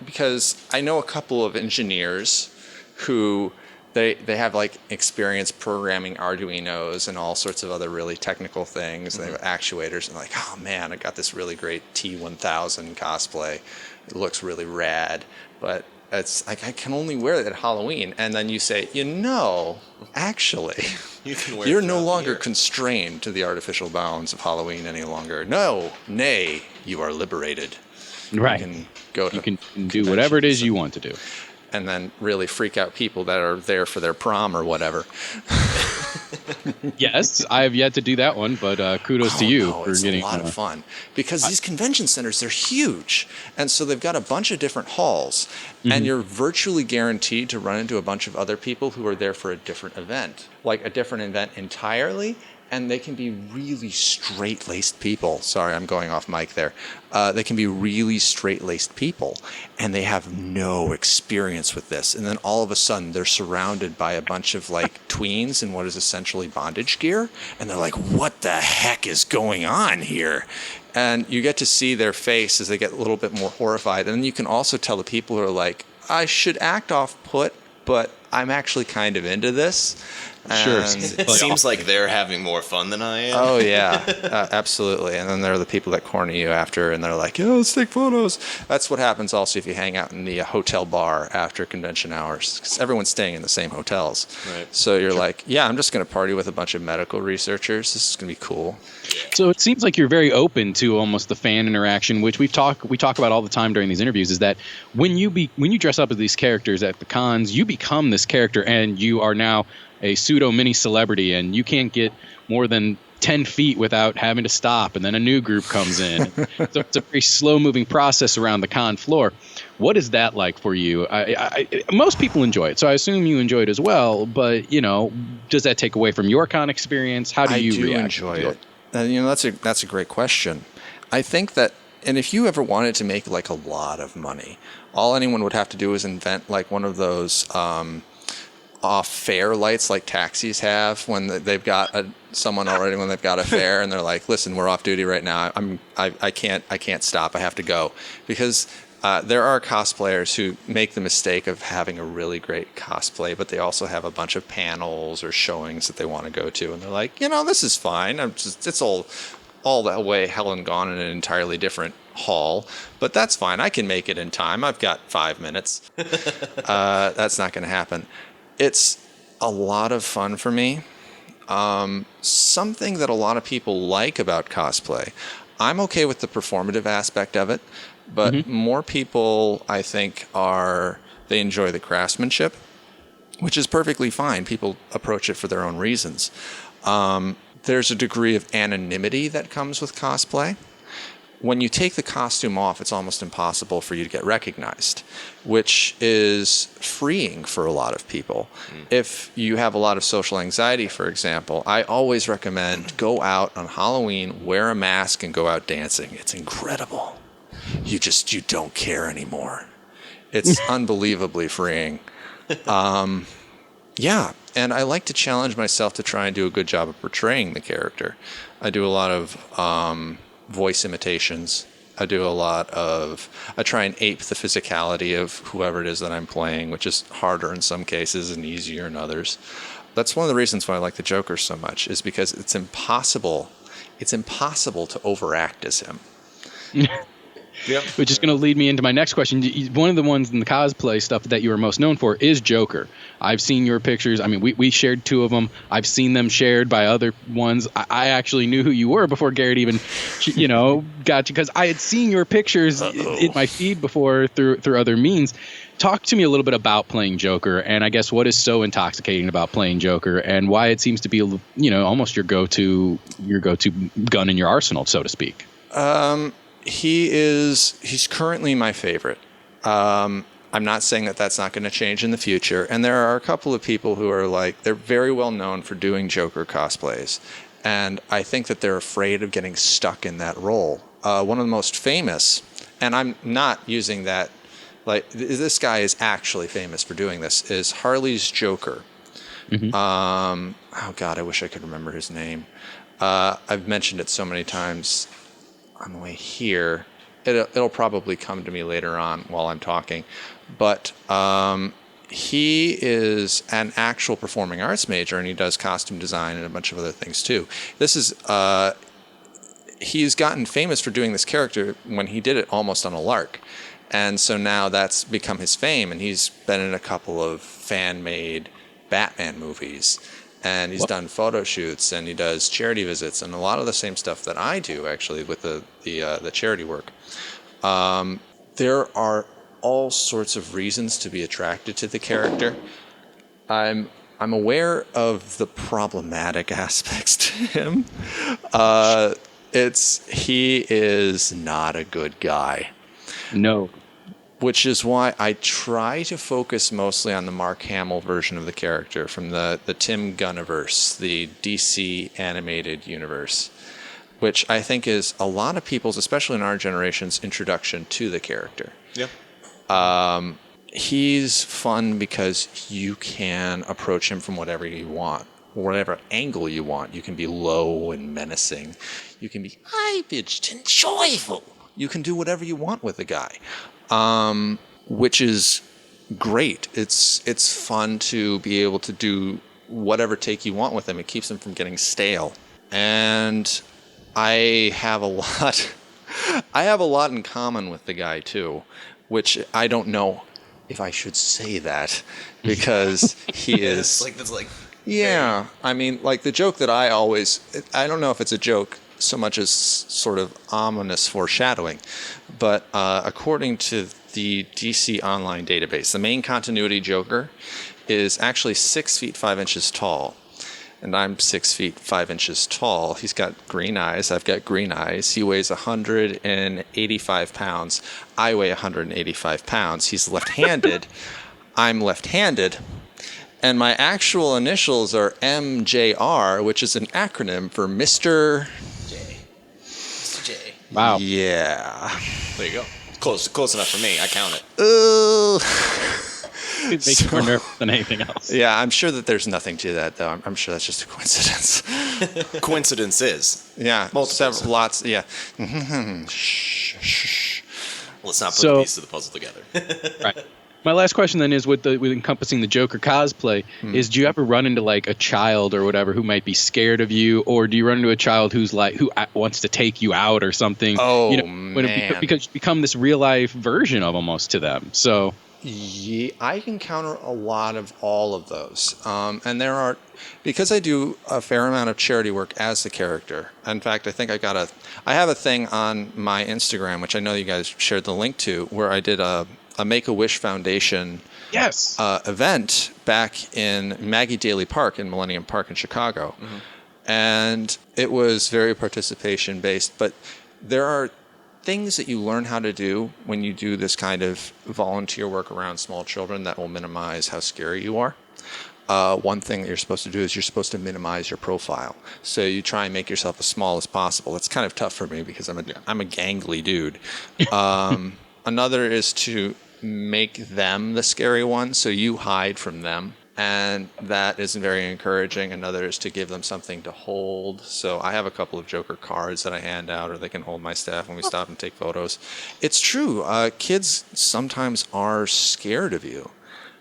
F: because I know a couple of engineers who they have like experience programming Arduinos and all sorts of other really technical things. Mm-hmm. They have actuators, and like, oh man, I got this really great T1000 cosplay. It looks really rad, but it's like I can only wear it at Halloween. And then you say, actually, you're no longer constrained to the artificial bounds of Halloween any longer. No, nay, you are liberated.
C: Right.
F: You can
C: do whatever it is you want to do.
F: And then really freak out people that are there for their prom or whatever.
C: Yes, I have yet to do that one, but kudos to you for getting.
F: It's a lot of fun because these convention centers, they're huge, and so they've got a bunch of different halls, and you're virtually guaranteed to run into a bunch of other people who are there for a different event, like a different event entirely. And they can be really straight-laced people. Sorry, I'm going off mic there. They can be really straight-laced people, and they have no experience with this. And then all of a sudden, they're surrounded by a bunch of like tweens in what is essentially bondage gear, and they're like, "What the heck is going on here?" And you get to see their face as they get a little bit more horrified. And then you can also tell the people who are like, "I should act off-put, but I'm actually kind of into this."
B: Sure. It seems like they're having more fun than I am.
F: Oh, yeah, absolutely. And then there are the people that corner you after, and they're like, let's take photos. That's what happens also if you hang out in the hotel bar after convention hours, because everyone's staying in the same hotels.
B: Right.
F: So you're like, I'm just going to party with a bunch of medical researchers. This is going to be cool.
C: So it seems like you're very open to almost the fan interaction, which we talk about all the time during these interviews, is that when you dress up as these characters at the cons, you become this character, and you are now
G: a pseudo mini celebrity, and you can't get more than 10 feet without having to stop, and then a new group comes in. So it's a very slow moving process around the con floor. What is that like for you? Most people enjoy it, so I assume you enjoy it as well, but does that take away from your con experience? How do you react?
F: Enjoy it. That's a great question. I think that, and if you ever wanted to make like a lot of money, all anyone would have to do is invent like one of those off fare lights like taxis have when they've got someone already when they've got a fare and they're like, listen, we're off duty right now. I can't stop. I have to go. Because there are cosplayers who make the mistake of having a really great cosplay, but they also have a bunch of panels or showings that they want to go to, and they're like, this is fine. It's all that way hell and gone in an entirely different hall, but that's fine. I can make it in time. I've got 5 minutes. That's not going to happen. It's a lot of fun for me. Something that a lot of people like about cosplay. I'm okay with the performative aspect of it, but more people, I think, they enjoy the craftsmanship, which is perfectly fine. People approach it for their own reasons. There's a degree of anonymity that comes with cosplay. When you take the costume off, it's almost impossible for you to get recognized, which is freeing for a lot of people. If you have a lot of social anxiety, for example, I always recommend go out on Halloween, wear a mask, and go out dancing. It's incredible. You don't care anymore. It's unbelievably freeing. Yeah, and I like to challenge myself to try and do a good job of portraying the character. I do a lot of voice imitations. I try and ape the physicality of whoever it is that I'm playing, which is harder in some cases and easier in others. That's one of the reasons why I like the Joker so much, is because it's impossible to overact as him.
G: Yep. Which is going to lead me into my next question. One of the ones in the cosplay stuff that you are most known for is Joker. I've seen your pictures. I mean, we shared 2 of them. I've seen them shared by other ones. I actually knew who you were before Garret even, got you, because I had seen your pictures in my feed before through other means. Talk to me a little bit about playing Joker, and I guess what is so intoxicating about playing Joker, and why it seems to be, almost your go-to gun in your arsenal, so to speak.
F: He's currently my favorite. I'm not saying that that's not going to change in the future. And there are a couple of people who are they're very well known for doing Joker cosplays. And I think that they're afraid of getting stuck in that role. One of the most famous, and I'm not using that, this guy is actually famous for doing this, is Harley's Joker. Oh God, I wish I could remember his name. I've mentioned it so many times on the way here. It'll probably come to me later on while I'm talking. But he is an actual performing arts major, and he does costume design and a bunch of other things too. He's gotten famous for doing this character when he did it almost on a lark. And so now that's become his fame, and he's been in a couple of fan-made Batman movies. And he's done photo shoots, and he does charity visits, and a lot of the same stuff that I do, actually, with the charity work. There are all sorts of reasons to be attracted to the character. I'm aware of the problematic aspects to him. He is not a good guy.
G: No.
F: Which is why I try to focus mostly on the Mark Hamill version of the character from the Tim Gunniverse, the DC animated universe, which I think is a lot of people's, especially in our generation's, introduction to the character. Yeah. He's fun because you can approach him from whatever you want, whatever angle you want. You can be low and menacing. You can be high-pitched and joyful. You can do whatever you want with the guy. Which is great. It's fun to be able to do whatever take you want with him. It keeps him from getting stale. And I have a lot in common with the guy too, which I don't know if I should say that, because he is yeah. I mean, the joke that I don't know if it's a joke so much as sort of ominous foreshadowing, but according to the DC Online database, the main continuity Joker is actually 6 feet 5 inches tall. And I'm 6 feet 5 inches tall. He's got green eyes. I've got green eyes. He weighs 185 pounds. I weigh 185 pounds. He's left-handed. I'm left-handed. And my actual initials are MJR, which is an acronym for Mr.
A: J.
G: Wow.
F: Yeah.
B: There you go. Close enough for me. I count it.
G: It makes you more nervous than anything else.
F: Yeah, I'm sure that there's nothing to that, though. I'm sure that's just a coincidence.
B: Coincidence is.
F: Yeah, lots. Yeah.
B: Let's not put
G: So-
B: the pieces of the puzzle together.
G: Right. My last question then is with encompassing the Joker cosplay is, do you ever run into like a child or whatever who might be scared of you, or do you run into a child who wants to take you out or something?
F: Oh,
G: when
F: man.
G: because you become this real life version of almost to them. So
F: Yeah, I encounter a lot of all of those. And there are, because I do a fair amount of charity work as the character. In fact, I think I have a thing on my Instagram, which I know you guys shared the link to, where I did a Make-A-Wish Foundation
G: yes,
F: event back in Maggie Daley Park in Millennium Park in Chicago. And it was very participation based, but there are things that you learn how to do when you do this kind of volunteer work around small children that will minimize how scary you are. One thing that you're supposed to do is you're supposed to minimize your profile. So you try and make yourself as small as possible. It's kind of tough for me because I'm a gangly dude. Another is to make them the scary one, so you hide from them. And that is very encouraging. Another is to give them something to hold. So I have a couple of Joker cards that I hand out, or they can hold my staff when we stop and take photos. It's true. Kids sometimes are scared of you,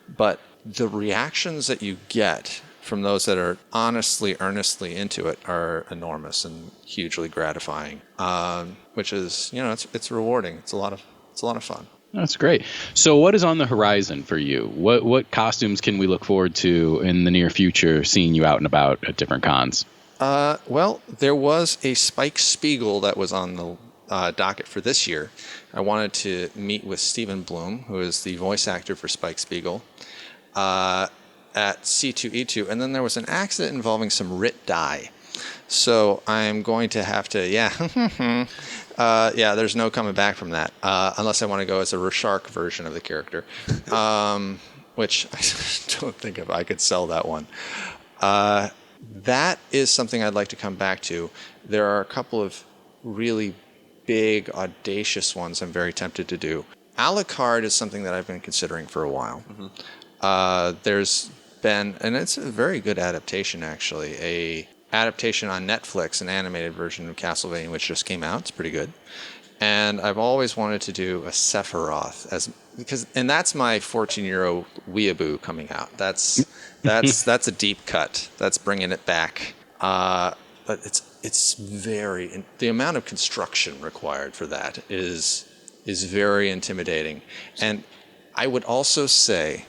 F: but the reactions that you get from those that are honestly, earnestly into it are enormous and hugely gratifying. Which is, it's rewarding. It's a lot of fun.
G: that's great. So what is on the horizon for you? What costumes can we look forward to in the near future, seeing you out and about at different cons?
F: Well, there was a Spike Spiegel that was on the docket for this year. I wanted to meet with Stephen Bloom, who is the voice actor for Spike Spiegel, at C2E2, and then there was an accident involving some RIT dye. So I'm going to have to, there's no coming back from that, unless I want to go as a Rorschach version of the character, which I don't think I could sell that one. That is something I'd like to come back to. There are a couple of really big, audacious ones I'm very tempted to do. A la carte is something that I've been considering for a while. There's been, and it's a very good adaptation actually, a adaptation on Netflix, an animated version of Castlevania, which just came out. It's pretty good. And I've always wanted to do a Sephiroth and that's my 14-year-old weeaboo coming out. That's a deep cut. That's bringing it back. But it's very, the amount of construction required for that is very intimidating. And I would also say,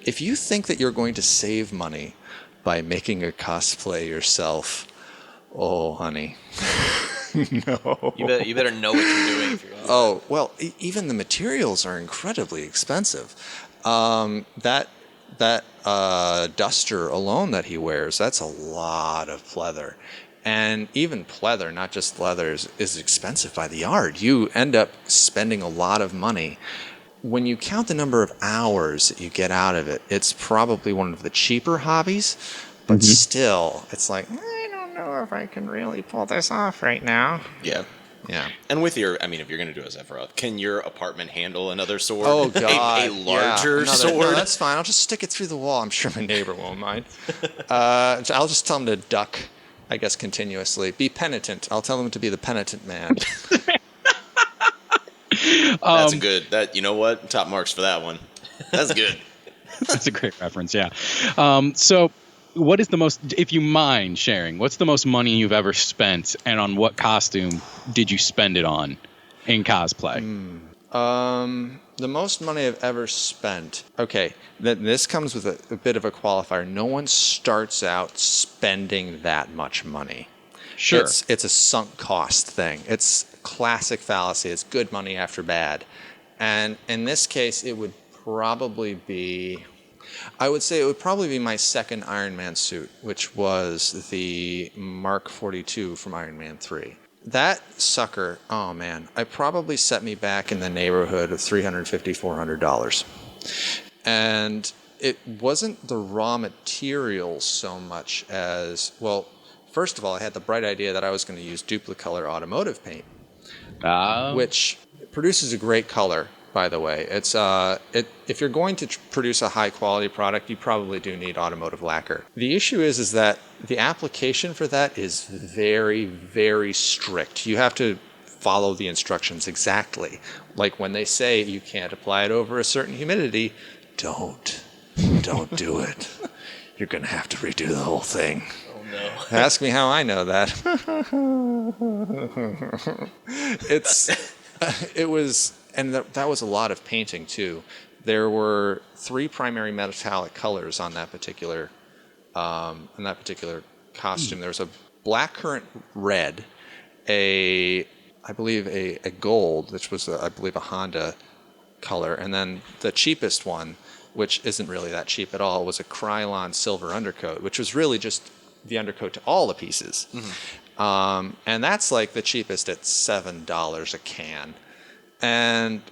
F: if you think that you're going to save money by making a cosplay yourself, oh, honey. No.
B: You better know what you're doing if you're gonna do
F: Oh, well, even the materials are incredibly expensive. That duster alone that he wears, that's a lot of pleather. And even pleather, not just leather, is expensive by the yard. You end up spending a lot of money. When you count the number of hours that you get out of it, it's probably one of the cheaper hobbies, but still, it's like, I don't know if I can really pull this off right now.
B: Yeah.
F: Yeah.
B: And with if you're going to do a Sephiroth, can your apartment handle another sword?
F: Oh, God.
B: A larger sword?
F: No, that's fine. I'll just stick it through the wall. I'm sure my neighbor won't mind. I'll just tell him to duck, I guess, continuously. Be penitent. I'll tell him to be the penitent man.
B: That's a good. You know what? Top marks for that one. That's good.
G: That's a great reference, yeah. So what is the most, if you mind sharing, what's the most money you've ever spent, and on what costume did you spend it on in cosplay?
F: The most money I've ever spent. Okay, this comes with a bit of a qualifier. No one starts out spending that much money.
G: Sure.
F: It's a sunk cost thing. It's classic fallacy. It's good money after bad. And in this case, it would probably be, I would say it would probably be my second Iron Man suit, which was the Mark 42 from Iron Man 3. That sucker, oh man, I probably set me back in the neighborhood of $350, $400. And it wasn't the raw materials so much as, well, first of all, I had the bright idea that I was going to use Duplicolor automotive paint, which produces a great color, by the way. It's if you're going to produce a high quality product, you probably do need automotive lacquer. The issue is that the application for that is very, very strict. You have to follow the instructions exactly. Like when they say you can't apply it over a certain humidity, don't do it. You're going to have to redo the whole thing. Oh no. Ask me how I know that. That was a lot of painting too. There were 3 primary metallic colors on that particular costume. There was a blackcurrant red, I believe a gold, which was I believe a Honda color, and then the cheapest one, which isn't really that cheap at all, was a Krylon silver undercoat, which was really just the undercoat to all the pieces. Mm-hmm. And that's like the cheapest at $7 a can. And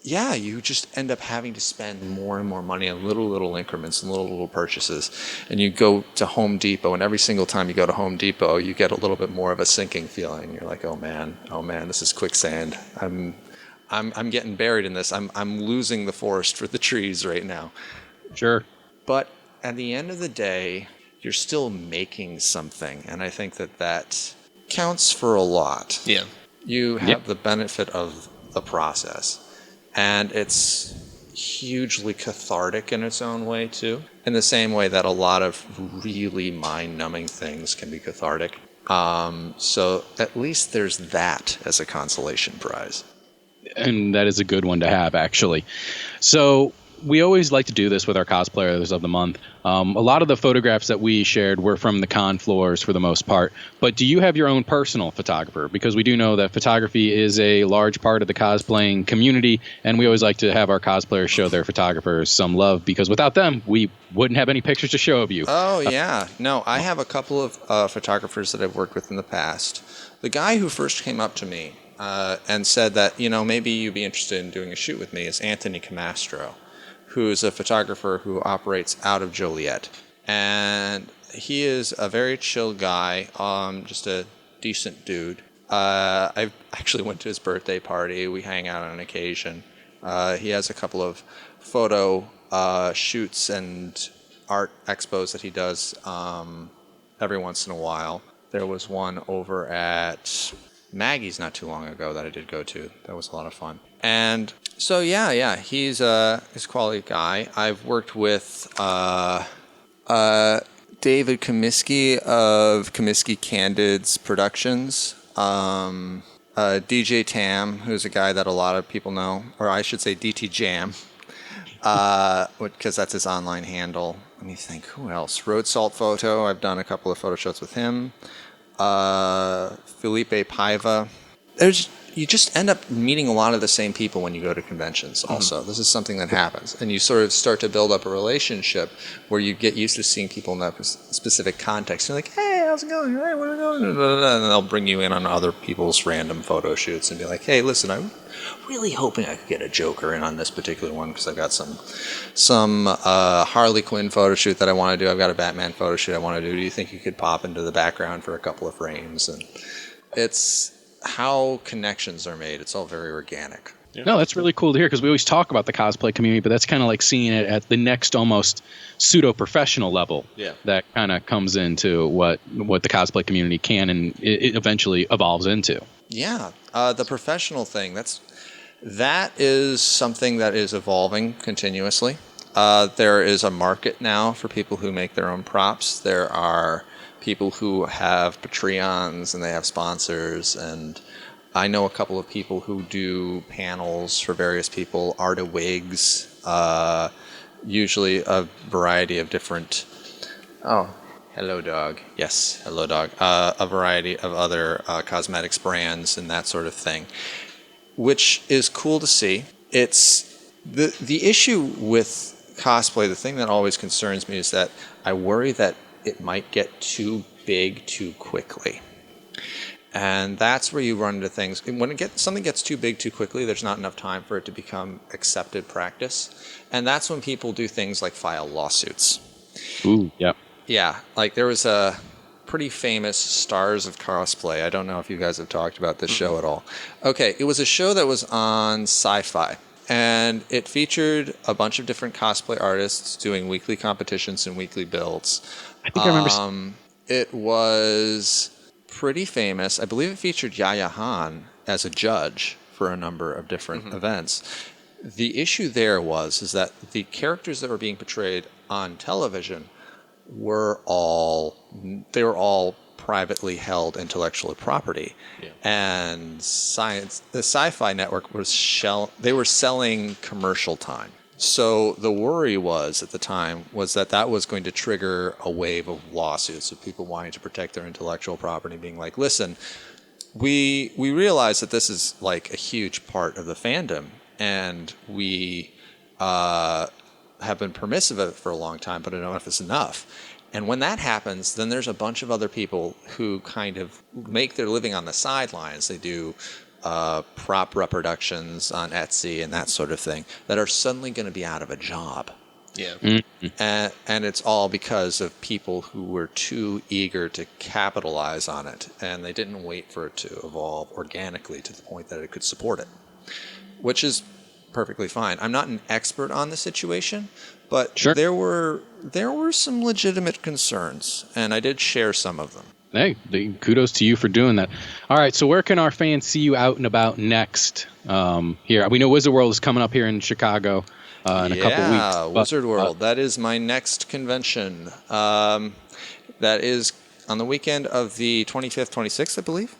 F: you just end up having to spend more and more money on little increments and little purchases. And you go to Home Depot, and every single time you go to Home Depot, you get a little bit more of a sinking feeling. You're like, oh man, this is quicksand. I'm getting buried in this. I'm losing the forest for the trees right now.
G: Sure.
F: But at the end of the day, you're still making something, and I think that counts for a lot.
D: Yeah.
F: You have the benefit of the process, and it's hugely cathartic in its own way too, in the same way that a lot of really mind-numbing things can be cathartic. So at least there's that as a consolation prize.
G: And that is a good one to have, actually. So we always like to do this with our cosplayers of the month. A lot of the photographs that we shared were from the con floors for the most part. But do you have your own personal photographer? Because we do know that photography is a large part of the cosplaying community, and we always like to have our cosplayers show their photographers some love, because without them, we wouldn't have any pictures to show of you.
F: Oh, yeah. No, I have a couple of photographers that I've worked with in the past. The guy who first came up to me and said that, maybe you'd be interested in doing a shoot with me is Anthony Camastro, who is a photographer who operates out of Joliet. And he is a very chill guy, just a decent dude. I actually went to his birthday party. We hang out on occasion. He has a couple of photo shoots and art expos that he does every once in a while. There was one over at Maggie's not too long ago that I did go to. That was a lot of fun. And so he's a quality guy. I've worked with David Comiskey of Comiskey Candids Productions, DJ Tam, who's a guy that a lot of people know, or I should say DT Jam, because that's his online handle. Let me think, who else? Road Salt Photo. I've done a couple of photo shoots with him. Felipe Paiva. You just end up meeting a lot of the same people when you go to conventions also. Mm-hmm. This is something that happens. And you sort of start to build up a relationship where you get used to seeing people in that specific context. You're like, hey, how's it going? Hey, where are you going? And they'll bring you in on other people's random photo shoots and be like, hey, listen, I'm really hoping I could get a Joker in on this particular one because I've got some Harley Quinn photo shoot that I want to do. I've got a Batman photo shoot I want to do. Do you think you could pop into the background for a couple of frames? And it's how connections are made. It's all very organic.
G: Yeah. No, that's really cool to hear, because we always talk about the cosplay community, but that's kind of like seeing it at the next almost pseudo-professional level. Yeah. That kind of comes into what the cosplay community can and it eventually evolves into.
F: Yeah, the professional thing, that is something that is evolving continuously. There is a market now for people who make their own props. There are people who have Patreons and they have sponsors, and I know a couple of people who do panels for various people, Arta Wigs, usually a variety of different... Oh, hello, dog. Yes, hello, dog. A variety of other cosmetics brands and that sort of thing, which is cool to see. It's the issue with cosplay, the thing that always concerns me is that I worry that it might get too big too quickly. And that's where you run into things. When something gets too big too quickly, there's not enough time for it to become accepted practice. And that's when people do things like file lawsuits.
G: Ooh, yeah.
F: Yeah, like there was a pretty famous Stars of Cosplay. I don't know if you guys have talked about this show at all. Okay, it was a show that was on Sci-Fi. And it featured a bunch of different cosplay artists doing weekly competitions and weekly builds.
G: I think I remember.
F: It was pretty famous. I believe it featured Yaya Han as a judge for a number of different events. The issue there is that the characters that were being portrayed on television were all privately held intellectual property, and the Sci-Fi Network was selling commercial time. So the worry was at the time was that was going to trigger a wave of lawsuits of people wanting to protect their intellectual property, being like, listen, we realize that this is like a huge part of the fandom, and we have been permissive of it for a long time, but I don't know if it's enough. And when that happens, then there's a bunch of other people who kind of make their living on the sidelines. They do prop reproductions on Etsy and that sort of thing that are suddenly going to be out of a job.
D: Yeah.
F: And it's all because of people who were too eager to capitalize on it, and they didn't wait for it to evolve organically to the point that it could support it, which is perfectly fine. I'm not an expert on the situation, but
G: Sure.
F: there were some legitimate concerns, and I did share some of them.
G: Hey, kudos to you for doing that. All right, so where can our fans see you out and about next? Here, we know Wizard World is coming up here in Chicago in a couple weeks.
F: Yeah, Wizard World. That is my next convention. That is on the weekend of the 25th, 26th, I believe.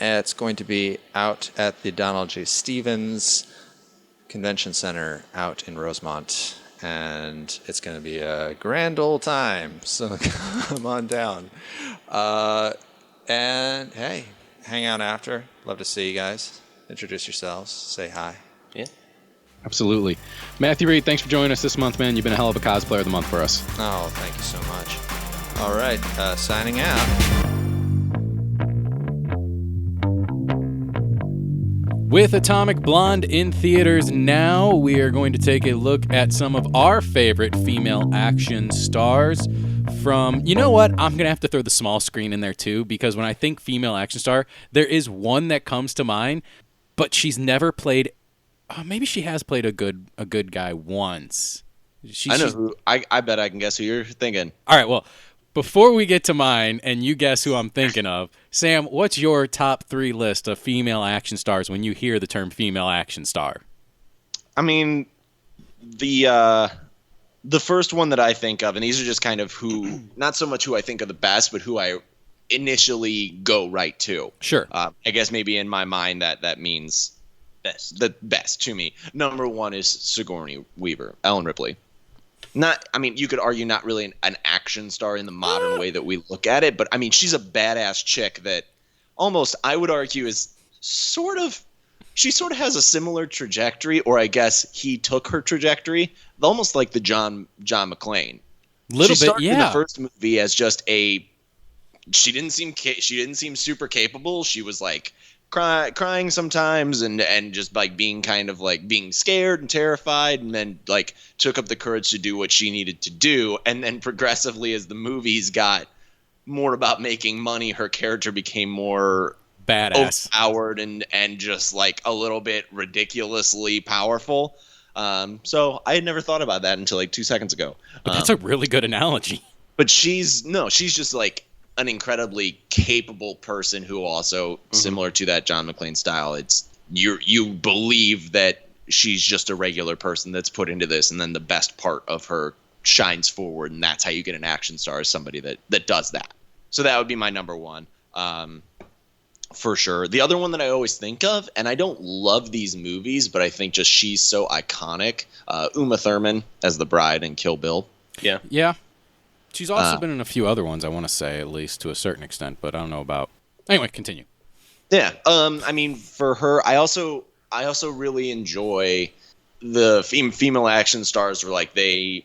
F: It's going to be out at the Donald J. Stevens Convention Center out in Rosemont, and it's going to be a grand old time, so come on down. And hey, hang out after. Love to see you guys. Introduce yourselves. Say hi.
D: Yeah.
G: Absolutely. Matthew Reed, thanks for joining us this month, man. You've been a hell of a cosplayer of the month for us.
F: Oh, thank you so much. All right, signing out.
C: With Atomic Blonde in theaters now, we are going to take a look at some of our favorite female action stars from, you know what, I'm going to have to throw the small screen in there too, because when I think female action star, there is one that comes to mind, but she's never played, maybe she has played a good guy once.
B: I bet I can guess who you're thinking.
C: All right, well, before we get to mine and you guess who I'm thinking of, Sam, what's your top 3 list of female action stars when you hear the term female action star?
B: I mean, the first one that I think of, and these are just kind of who, not so much who I think are the best, but who I initially go right to.
C: Sure.
B: I guess maybe in my mind that means the best to me. Number 1 is Sigourney Weaver, Ellen Ripley. You could argue not really an action star in the modern way that we look at it, but I mean, she's a badass chick that almost, I would argue, is she sort of has a similar trajectory, or I guess he took her trajectory, almost like the John McClane. She started in the first movie as just she didn't seem super capable. She was like crying sometimes and just like being kind of like being scared and terrified, and then like took up the courage to do what she needed to do. And then progressively, as the movies got more about making money, her character became more
C: badass,
B: overpowered and just like a little bit ridiculously powerful. So I had never thought about that until like 2 seconds ago.
C: But that's a really good analogy.
B: But she's just like an incredibly capable person who also, similar to that John McClane style, it's you believe that she's just a regular person that's put into this, and then the best part of her shines forward, and that's how you get an action star, is somebody that does that. So that would be my number 1, for sure. The other one that I always think of, and I don't love these movies, but I think just she's so iconic, Uma Thurman as the bride in Kill Bill.
C: Yeah. She's also been in a few other ones, I want to say, at least to a certain extent, but I don't know about. Anyway, continue.
B: Yeah. I mean, for her, I also really enjoy the female action stars were like I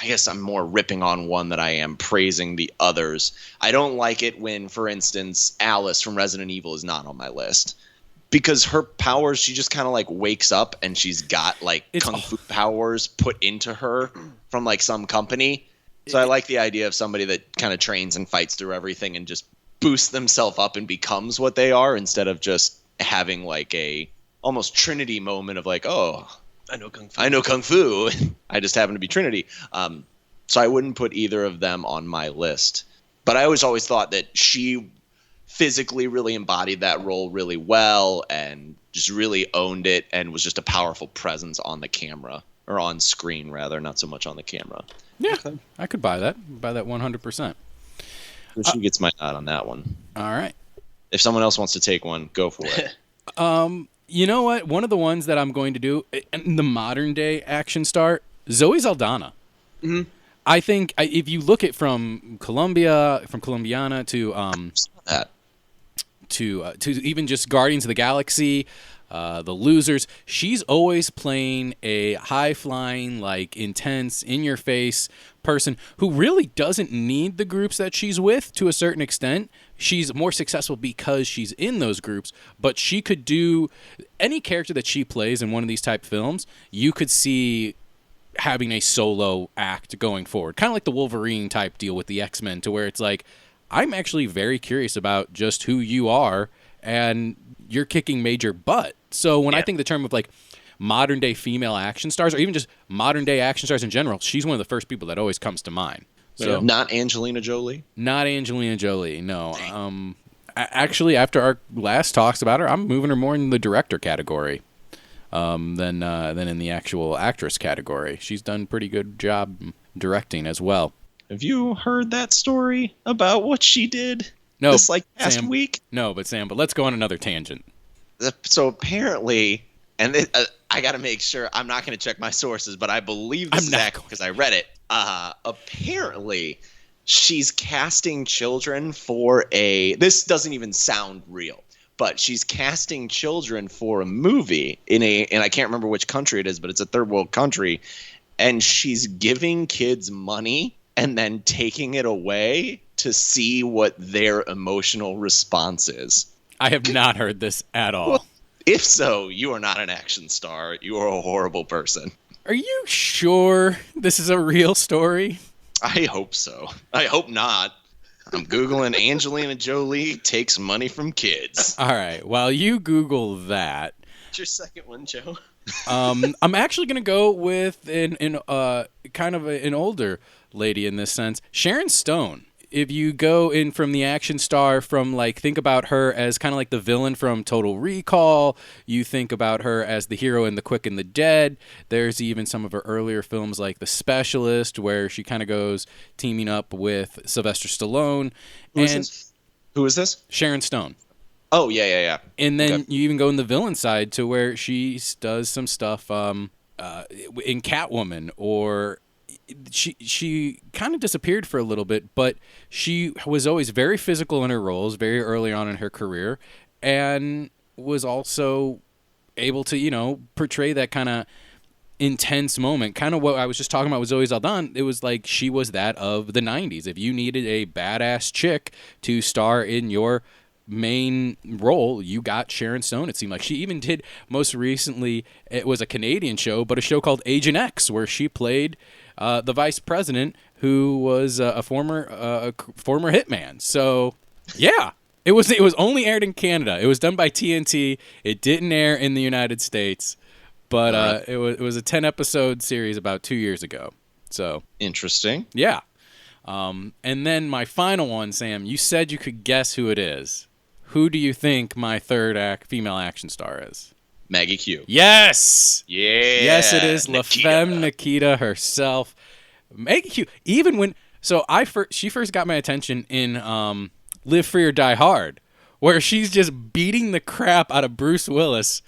B: guess I'm more ripping on one than I am praising the others. I don't like it when, for instance, Alice from Resident Evil is not on my list. Because her powers, she just kind of like wakes up and she's got like kung fu powers put into her from like some company. So I like the idea of somebody that kind of trains and fights through everything and just boosts themselves up and becomes what they are, instead of just having like a almost Trinity moment of like, oh, I know kung fu. I just happen to be Trinity. So I wouldn't put either of them on my list. But I always thought that she physically really embodied that role really well and just really owned it and was just a powerful presence on the camera, or on screen rather, not so much on the camera.
C: Yeah, I could buy that. Buy that 100%.
B: So she gets my nod on that one.
C: All right.
B: If someone else wants to take one, go for it.
C: You know what? One of the ones that I'm going to do, the modern day action star, Zoe Saldana.
D: Mm-hmm.
C: I think if you look at from Colombiana to even just Guardians of the Galaxy, The Losers, she's always playing a high-flying, like intense, in-your-face person who really doesn't need the groups that she's with to a certain extent. She's more successful because she's in those groups, but she could do any character that she plays in one of these type films. You could see having a solo act going forward, kind of like the Wolverine type deal with the X-Men, to where it's like, I'm actually very curious about just who you are, and you're kicking major butt. So when I think the term of like modern day female action stars, or even just modern day action stars in general, she's one of the first people that always comes to mind. So
B: not Angelina Jolie?
C: Not Angelina Jolie, no. Actually, after our last talks about her, I'm moving her more in the director category than in the actual actress category. She's done a pretty good job directing as well.
B: Have you heard that story about what she did
C: this
B: past week?
C: No, but let's go on another tangent.
B: So apparently, and I got to make sure, I'm not going to check my sources, but I believe this is accurate because I read it. Apparently, she's casting children for this doesn't even sound real, but she's casting children for a movie and I can't remember which country it is, but it's a third world country, and she's giving kids money and then taking it away to see what their emotional response is.
C: I have not heard this at all.
B: Well, if so, you are not an action star. You are a horrible person.
C: Are you sure this is a real story?
B: I hope so. I hope not. I'm Googling Angelina Jolie takes money from kids.
C: All right. While you Google that.
D: What's your second one, Joe?
C: I'm actually going to go with kind of an older lady in this sense, Sharon Stone. If you go in from the action star, from like, think about her as kind of like the villain from Total Recall. You think about her as the hero in The Quick and the Dead. There's even some of her earlier films like The Specialist, where she kind of goes teaming up with Sylvester Stallone.
B: Who is this?
C: Sharon Stone.
B: Oh, yeah.
C: And then you even go in the villain side to where she does some stuff in Catwoman, or she kind of disappeared for a little bit, but she was always very physical in her roles very early on in her career, and was also able to, portray that kind of intense moment. Kind of what I was just talking about with Zoe Saldana. It was like she was that of the 90s. If you needed a badass chick to star in your main role, you got Sharon Stone. It seemed like she even did, most recently, it was a Canadian show, but a show called Agent X, where she played the vice president, who was a former hitman. So yeah, it was only aired in Canada. It was done by TNT. It didn't air in the United States, but it was a 10-episode series about 2 years ago. So
B: interesting.
C: Yeah. And then my final one, Sam, you said you could guess who it is. Who do you think my third female action star is?
B: Maggie Q.
C: Yes.
B: Yeah.
C: Yes, it is La Femme Nikita herself. Maggie Q. Even when she first got my attention in Live Free or Die Hard, where she's just beating the crap out of Bruce Willis,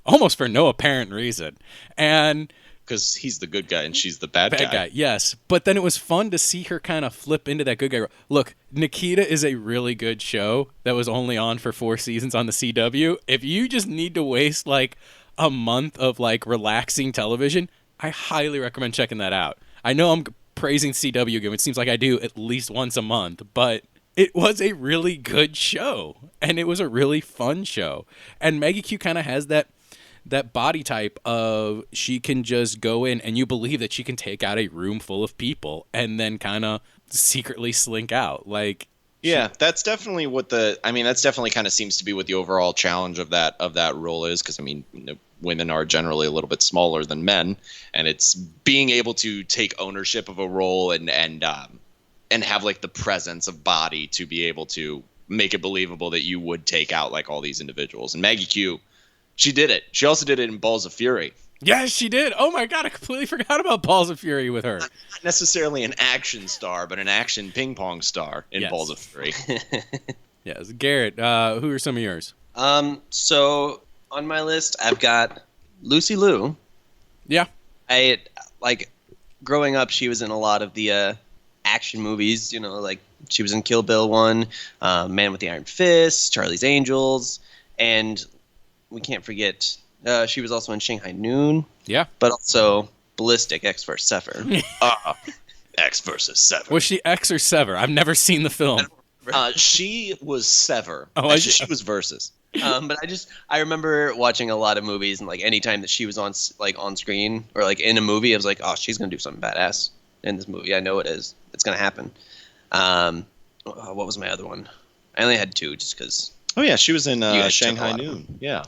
C: almost for no apparent reason, and
B: because he's the good guy and she's the bad guy.
C: Yes, but then it was fun to see her kind of flip into that good guy role. Look, Nikita is a really good show that was only on for 4 seasons on the CW. If you just need to waste like a month of like relaxing television, I highly recommend checking that out. I know I'm praising CW again. It seems like I do at least once a month, but it was a really good show, and it was a really fun show. And Maggie Q kind of has that body type of she can just go in and you believe that she can take out a room full of people and then kind of secretly slink out. Like,
B: yeah, that's definitely that's definitely kind of seems to be what the overall challenge of that role is. Because women are generally a little bit smaller than men, and it's being able to take ownership of a role and have like the presence of body to be able to make it believable that you would take out like all these individuals. And Maggie Q, she did it. She also did it in Balls of Fury.
C: Yes, she did. Oh my God, I completely forgot about Balls of Fury with her.
B: Not necessarily an action star, but an action ping pong star in Balls of Fury.
C: Yes, Garrett. Who are some of yours?
D: So on my list, I've got Lucy Liu.
C: Yeah.
D: Growing up, she was in a lot of the action movies. Like she was in Kill Bill 1, Man with the Iron Fist, Charlie's Angels, and we can't forget she was also in Shanghai Noon.
C: Yeah.
D: But also Ballistic, X vs. Sever.
B: X versus Sever.
C: Was she X or Sever? I've never seen the film.
B: She was Sever.
C: Oh,
B: she was Versus.
D: But I remember watching a lot of movies, and like anytime that she was on screen or like in a movie, I was like, oh, she's gonna do something badass in this movie. I know it is. It's gonna happen. What was my other one? I only had two just because.
B: Oh yeah, she was in Shanghai Noon. Yeah.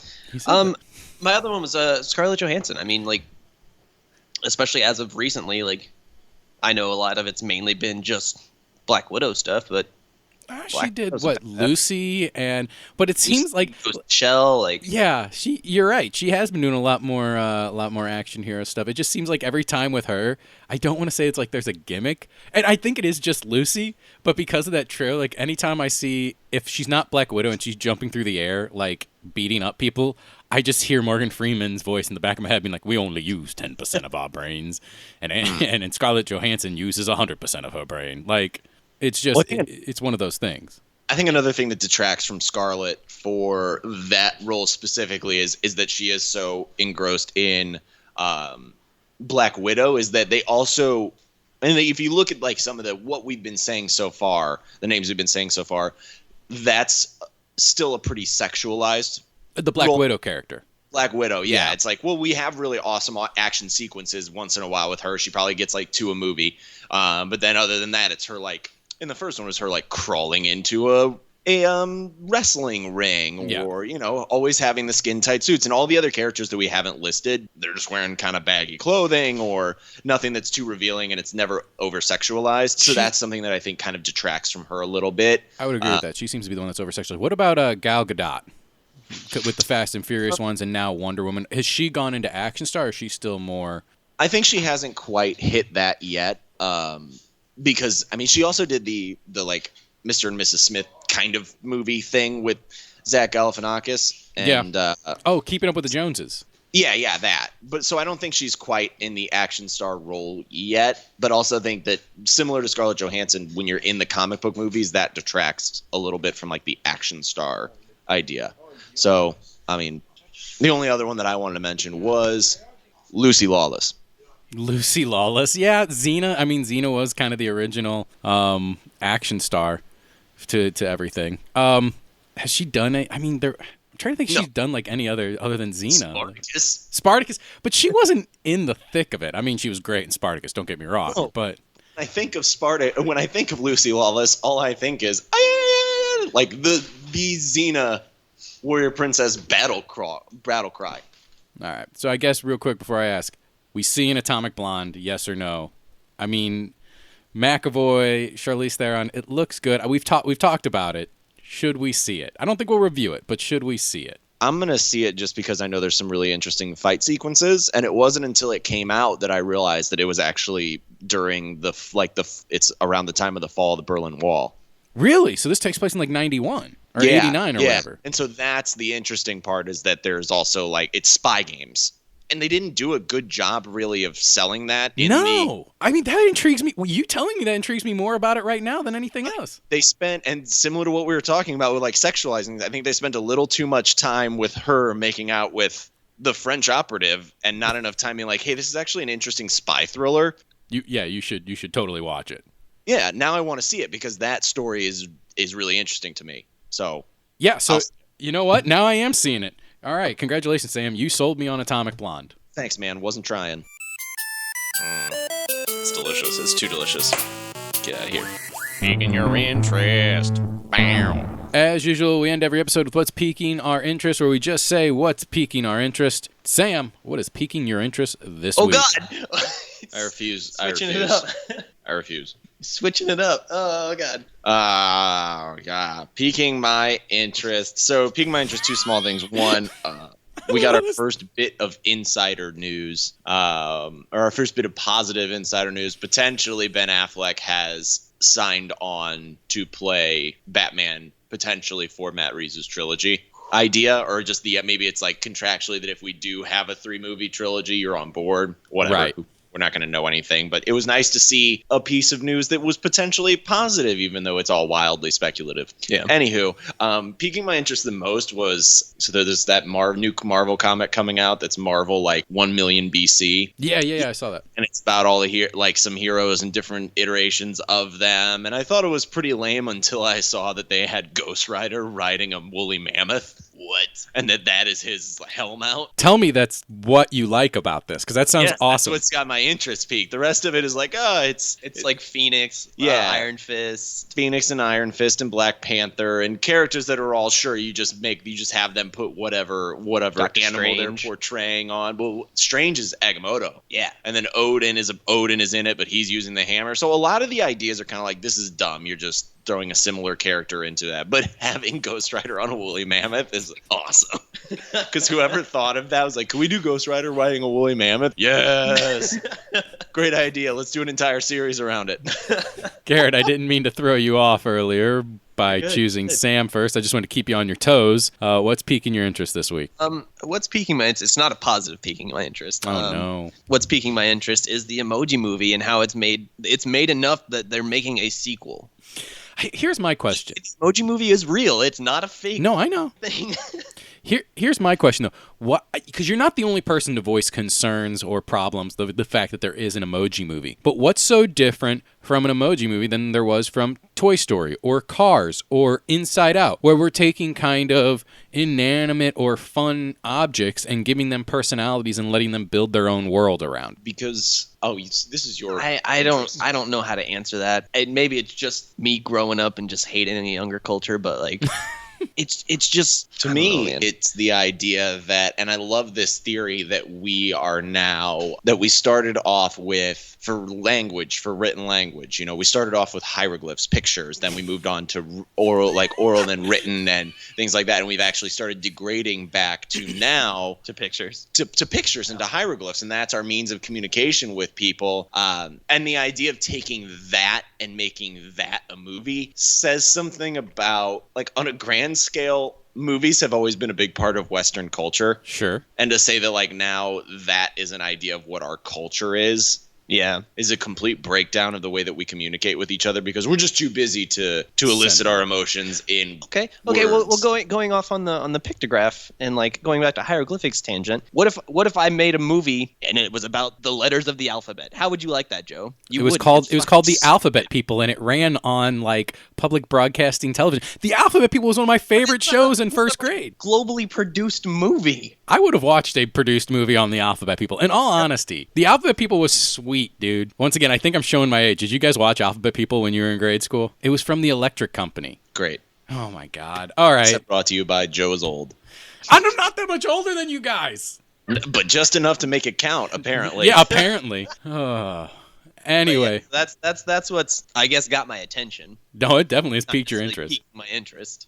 D: My other one was Scarlett Johansson. I mean, like, especially as of recently, like, I know a lot of it's mainly been just Black Widow stuff, but
C: she did Lucy, but it seems like
D: Shell, like,
C: yeah, you're right. She has been doing a lot more action hero stuff. It just seems like every time with her, I don't want to say it's like there's a gimmick, and I think it is just Lucy, but because of that trailer, like anytime I see if she's not Black Widow and she's jumping through the air like beating up people, I just hear Morgan Freeman's voice in the back of my head being like, "We only use 10% of our brains," and Scarlett Johansson uses 100% of her brain, like. It's just, it's one of those things.
B: I think another thing that detracts from Scarlett for that role specifically is that she is so engrossed in Black Widow is that they also, and if you look at like some of what we've been saying so far, the names we've been saying so far, that's still a pretty sexualized
C: The Black Widow character.
B: Black Widow, yeah. It's like, well, we have really awesome action sequences once in a while with her. She probably gets like to a movie. But then other than that, it's her like, in the first one was her like crawling into a wrestling ring or, always having the skin tight suits, and all the other characters that we haven't listed, they're just wearing kind of baggy clothing or nothing that's too revealing, and it's never over sexualized. So that's something that I think kind of detracts from her a little bit.
C: I would agree with that. She seems to be the one that's over sexualized. What about Gal Gadot with the Fast and Furious ones and now Wonder Woman? Has she gone into action star, or is she still more?
B: I think she hasn't quite hit that yet. Because I mean, she also did the like Mr. and Mrs. Smith kind of movie thing with Zach Galifianakis. And,
C: Keeping Up with the Joneses.
B: Yeah, that. But so I don't think she's quite in the action star role yet. But also think that similar to Scarlett Johansson, when you're in the comic book movies, that detracts a little bit from like the action star idea. So I mean, the only other one that I wanted to mention was Lucy Lawless.
C: Lucy Lawless, yeah, Xena. I mean, Xena was kind of the original action star to everything. Has she done it? I mean, I'm trying to think. She's done like any other than Xena. Spartacus, but she wasn't in the thick of it. I mean, she was great in Spartacus. Don't get me wrong, but
B: I think of when I think of Lucy Lawless, all I think is like the Xena warrior princess battle cry.
C: All right, so I guess real quick before I ask. We see an Atomic Blonde, yes or no? I mean, McAvoy, Charlize Theron, it looks good. We've talked about it. Should we see it? I don't think we'll review it, but should we see it?
B: I'm going to see it just because I know there's some really interesting fight sequences, and it wasn't until it came out that I realized that it was actually during it's around the time of the fall of the Berlin Wall.
C: Really? So this takes place in like 91 or 89 or whatever.
B: And so that's the interesting part, is that there's also like, it's spy games. And they didn't do a good job, really, of selling that.
C: I mean, that intrigues me. Well, you telling me that intrigues me more about it right now than anything else.
B: They spent, and similar to what we were talking about with like sexualizing, I think they spent a little too much time with her making out with the French operative and not enough time being like, hey, this is actually an interesting spy thriller.
C: You should totally watch it.
B: Yeah, now I want to see it because that story is really interesting to me. So
C: yeah, so you know what? Now I am seeing it. All right, congratulations, Sam. You sold me on Atomic Blonde.
B: Thanks, man. Wasn't trying. It's delicious. It's too delicious. Get out of here.
A: Piquing your interest. Bam.
C: As usual, we end every episode with what's piquing our interest, where we just say what's piquing our interest. Sam, what is piquing your interest this week?
D: Oh God!
B: I refuse.
D: Switching it up.
B: I refuse.
D: Switching it up. Oh God.
B: Oh God. Piquing my interest. So piquing my interest, two small things. One, we got our first bit of insider news, or our first bit of positive insider news. Potentially Ben Affleck has signed on to play Batman, potentially for Matt Reeves' trilogy idea, or just maybe it's like contractually that if we do have a 3-movie trilogy, you're on board, whatever.
C: Right.
B: We're not going to know anything, but it was nice to see a piece of news that was potentially positive, even though it's all wildly speculative.
D: Yeah.
B: Anywho, piquing my interest the most was, so there's that new Marvel comic coming out that's Marvel like 1 million BC.
C: Yeah, I saw that.
B: And it's about all the some heroes and different iterations of them. And I thought it was pretty lame until I saw that they had Ghost Rider riding a woolly mammoth. What? And that is his helm out.
C: Tell me that's what you like about this, because that sounds awesome.
B: That's what's got my interest peaked. The rest of it is like, it's
D: like Phoenix, Iron Fist,
B: Phoenix and Iron Fist and Black Panther and characters that are all you just have them put whatever
D: Doctor
B: animal
D: Strange.
B: they're portraying on. Well, Strange is Agamotto.
D: Yeah.
B: And then Odin is in it, but he's using the hammer. So a lot of the ideas are kind of like, this is dumb. You're just throwing a similar character into that. But having Ghost Rider on a woolly mammoth is awesome. Because whoever thought of that was like, can we do Ghost Rider riding a woolly mammoth? Yes. Great idea. Let's do an entire series around it.
C: Garrett, I didn't mean to throw you off earlier by choosing Sam first. I just wanted to keep you on your toes. What's piquing your interest this week?
D: What's piquing my interest? It's not a positive piquing my interest.
C: No.
D: What's piquing my interest is the Emoji Movie and how it's made enough that they're making a sequel.
C: Here's my question.
D: The Emoji Movie is real. It's not a fake
C: No, I know.
D: thing.
C: Here's my question though. Because you're not the only person to voice concerns or problems the fact that there is an Emoji Movie. But what's so different from an Emoji Movie than there was from Toy Story or Cars or Inside Out, where we're taking kind of inanimate or fun objects and giving them personalities and letting them build their own world around?
B: Because this is your
D: I don't know how to answer that. Maybe it's just me growing up and just hating the younger culture, but like it's just
B: to me it's the idea that, and I love this theory that we started off with for written language. We started off with hieroglyphs, pictures, then we moved on to oral and written and things like that, and we've actually started degrading back to now
D: to pictures
B: to pictures and to hieroglyphs, and that's our means of communication with people. And the idea of taking that and making that a movie says something about, like, on a grand scale, movies have always been a big part of Western culture.
C: Sure.
B: And to say that, like, now that is an idea of what our culture is a complete breakdown of the way that we communicate with each other, because we're just too busy to elicit our emotions in
D: Okay.
B: words.
D: Well, going off on the pictograph and like going back to hieroglyphics tangent. What if I made a movie and it was about the letters of the alphabet? How would you like that, Joe?
C: It was called The Alphabet People, and it ran on like public broadcasting television. The Alphabet People was one of my favorite shows in first grade.
D: Globally produced movie.
C: I would have watched a produced movie on The Alphabet People. In all honesty, The Alphabet People was sweet, dude. Once again, I think I'm showing my age. Did you guys watch Alphabet People when you were in grade school? It was from the Electric Company.
B: Great.
C: Oh my God. All right.
B: Except brought to you by Joe is Old.
C: I'm not that much older than you guys.
B: But just enough to make it count, apparently.
C: Yeah, apparently. Anyway.
D: Yeah, that's what's, I guess, got my attention.
C: No, it definitely has piqued your
D: Really
C: interest.
D: piqued my interest.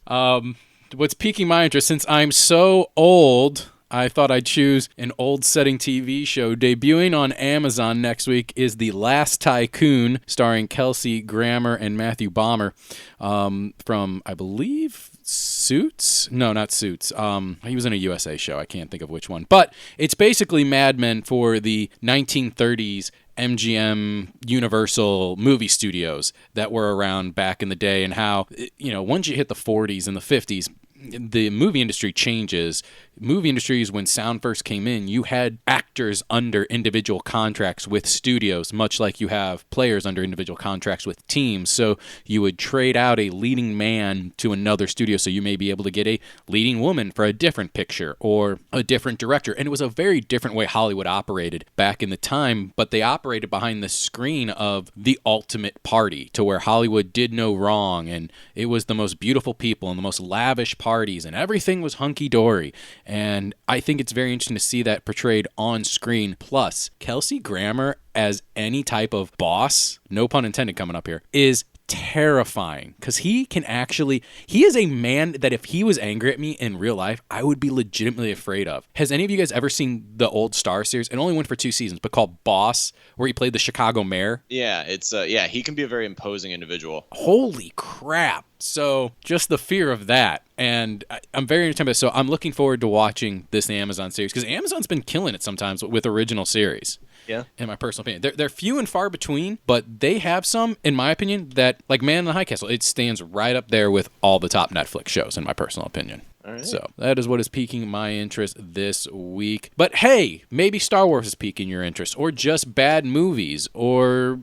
C: What's piquing my interest, since I'm so old, I thought I'd choose an old-setting TV show. Debuting on Amazon next week is The Last Tycoon, starring Kelsey Grammer and Matthew Bomer, from, I believe, Suits? No, not Suits. He was in a USA show. I can't think of which one. But it's basically Mad Men for the 1930s MGM Universal movie studios that were around back in the day, and how, once you hit the 40s and the 50s, the movie industry changes movie industries, when sound first came in, you had actors under individual contracts with studios, much like you have players under individual contracts with teams. So you would trade out a leading man to another studio, so you may be able to get a leading woman for a different picture or a different director. And it was a very different way Hollywood operated back in the time, but they operated behind the screen of the ultimate party, to where Hollywood did no wrong, and it was the most beautiful people and the most lavish parties, and everything was hunky-dory. And I think it's very interesting to see that portrayed on screen. Plus, Kelsey Grammer as any type of boss, no pun intended coming up here, is terrifying, because he is a man that if he was angry at me in real life, I would be legitimately afraid of. Has any of you guys ever seen the old Star series? It only went for 2 seasons, but called Boss, where he played the Chicago mayor.
B: Yeah, it's he can be a very imposing individual.
C: Holy crap. So just the fear of that. And I'm very entertained by this. So I'm looking forward to watching this Amazon series, because Amazon's been killing it sometimes with original series.
D: Yeah.
C: In my personal opinion. They're few and far between, but they have some, in my opinion, that, like Man in the High Castle, it stands right up there with all the top Netflix shows, in my personal opinion.
B: All right.
C: So that is what is piquing my interest this week. But hey, maybe Star Wars is piquing your interest, or just bad movies, or,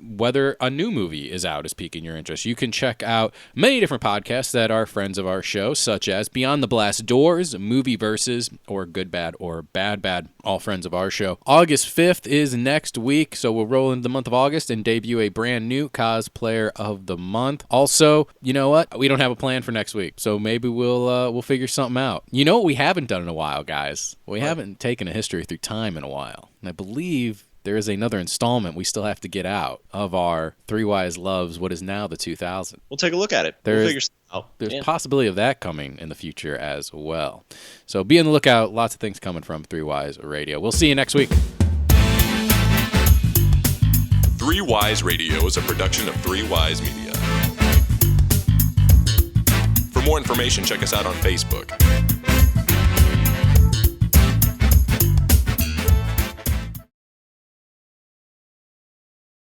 C: whether a new movie is out is piquing your interest. You can check out many different podcasts that are friends of our show, such as Beyond the Blast Doors, Movie Versus, or Good Bad, or Bad Bad, all friends of our show. August 5th is next week, so we'll roll into the month of August and debut a brand new Cosplayer of the Month. Also, you know what? We don't have a plan for next week, so maybe we'll figure something out. You know what we haven't done in a while, guys? We haven't taken a history through time in a while. And I believe there is another installment we still have to get out of our Three Wise Loves, what is now the 2000.
B: We'll take a look at it. We'll figure something out.
C: There's possibility of that coming in the future as well. So be on the lookout. Lots of things coming from Three Wise Radio. We'll see you next week.
H: Three Wise Radio is a production of Three Wise Media. For more information, check us out on Facebook.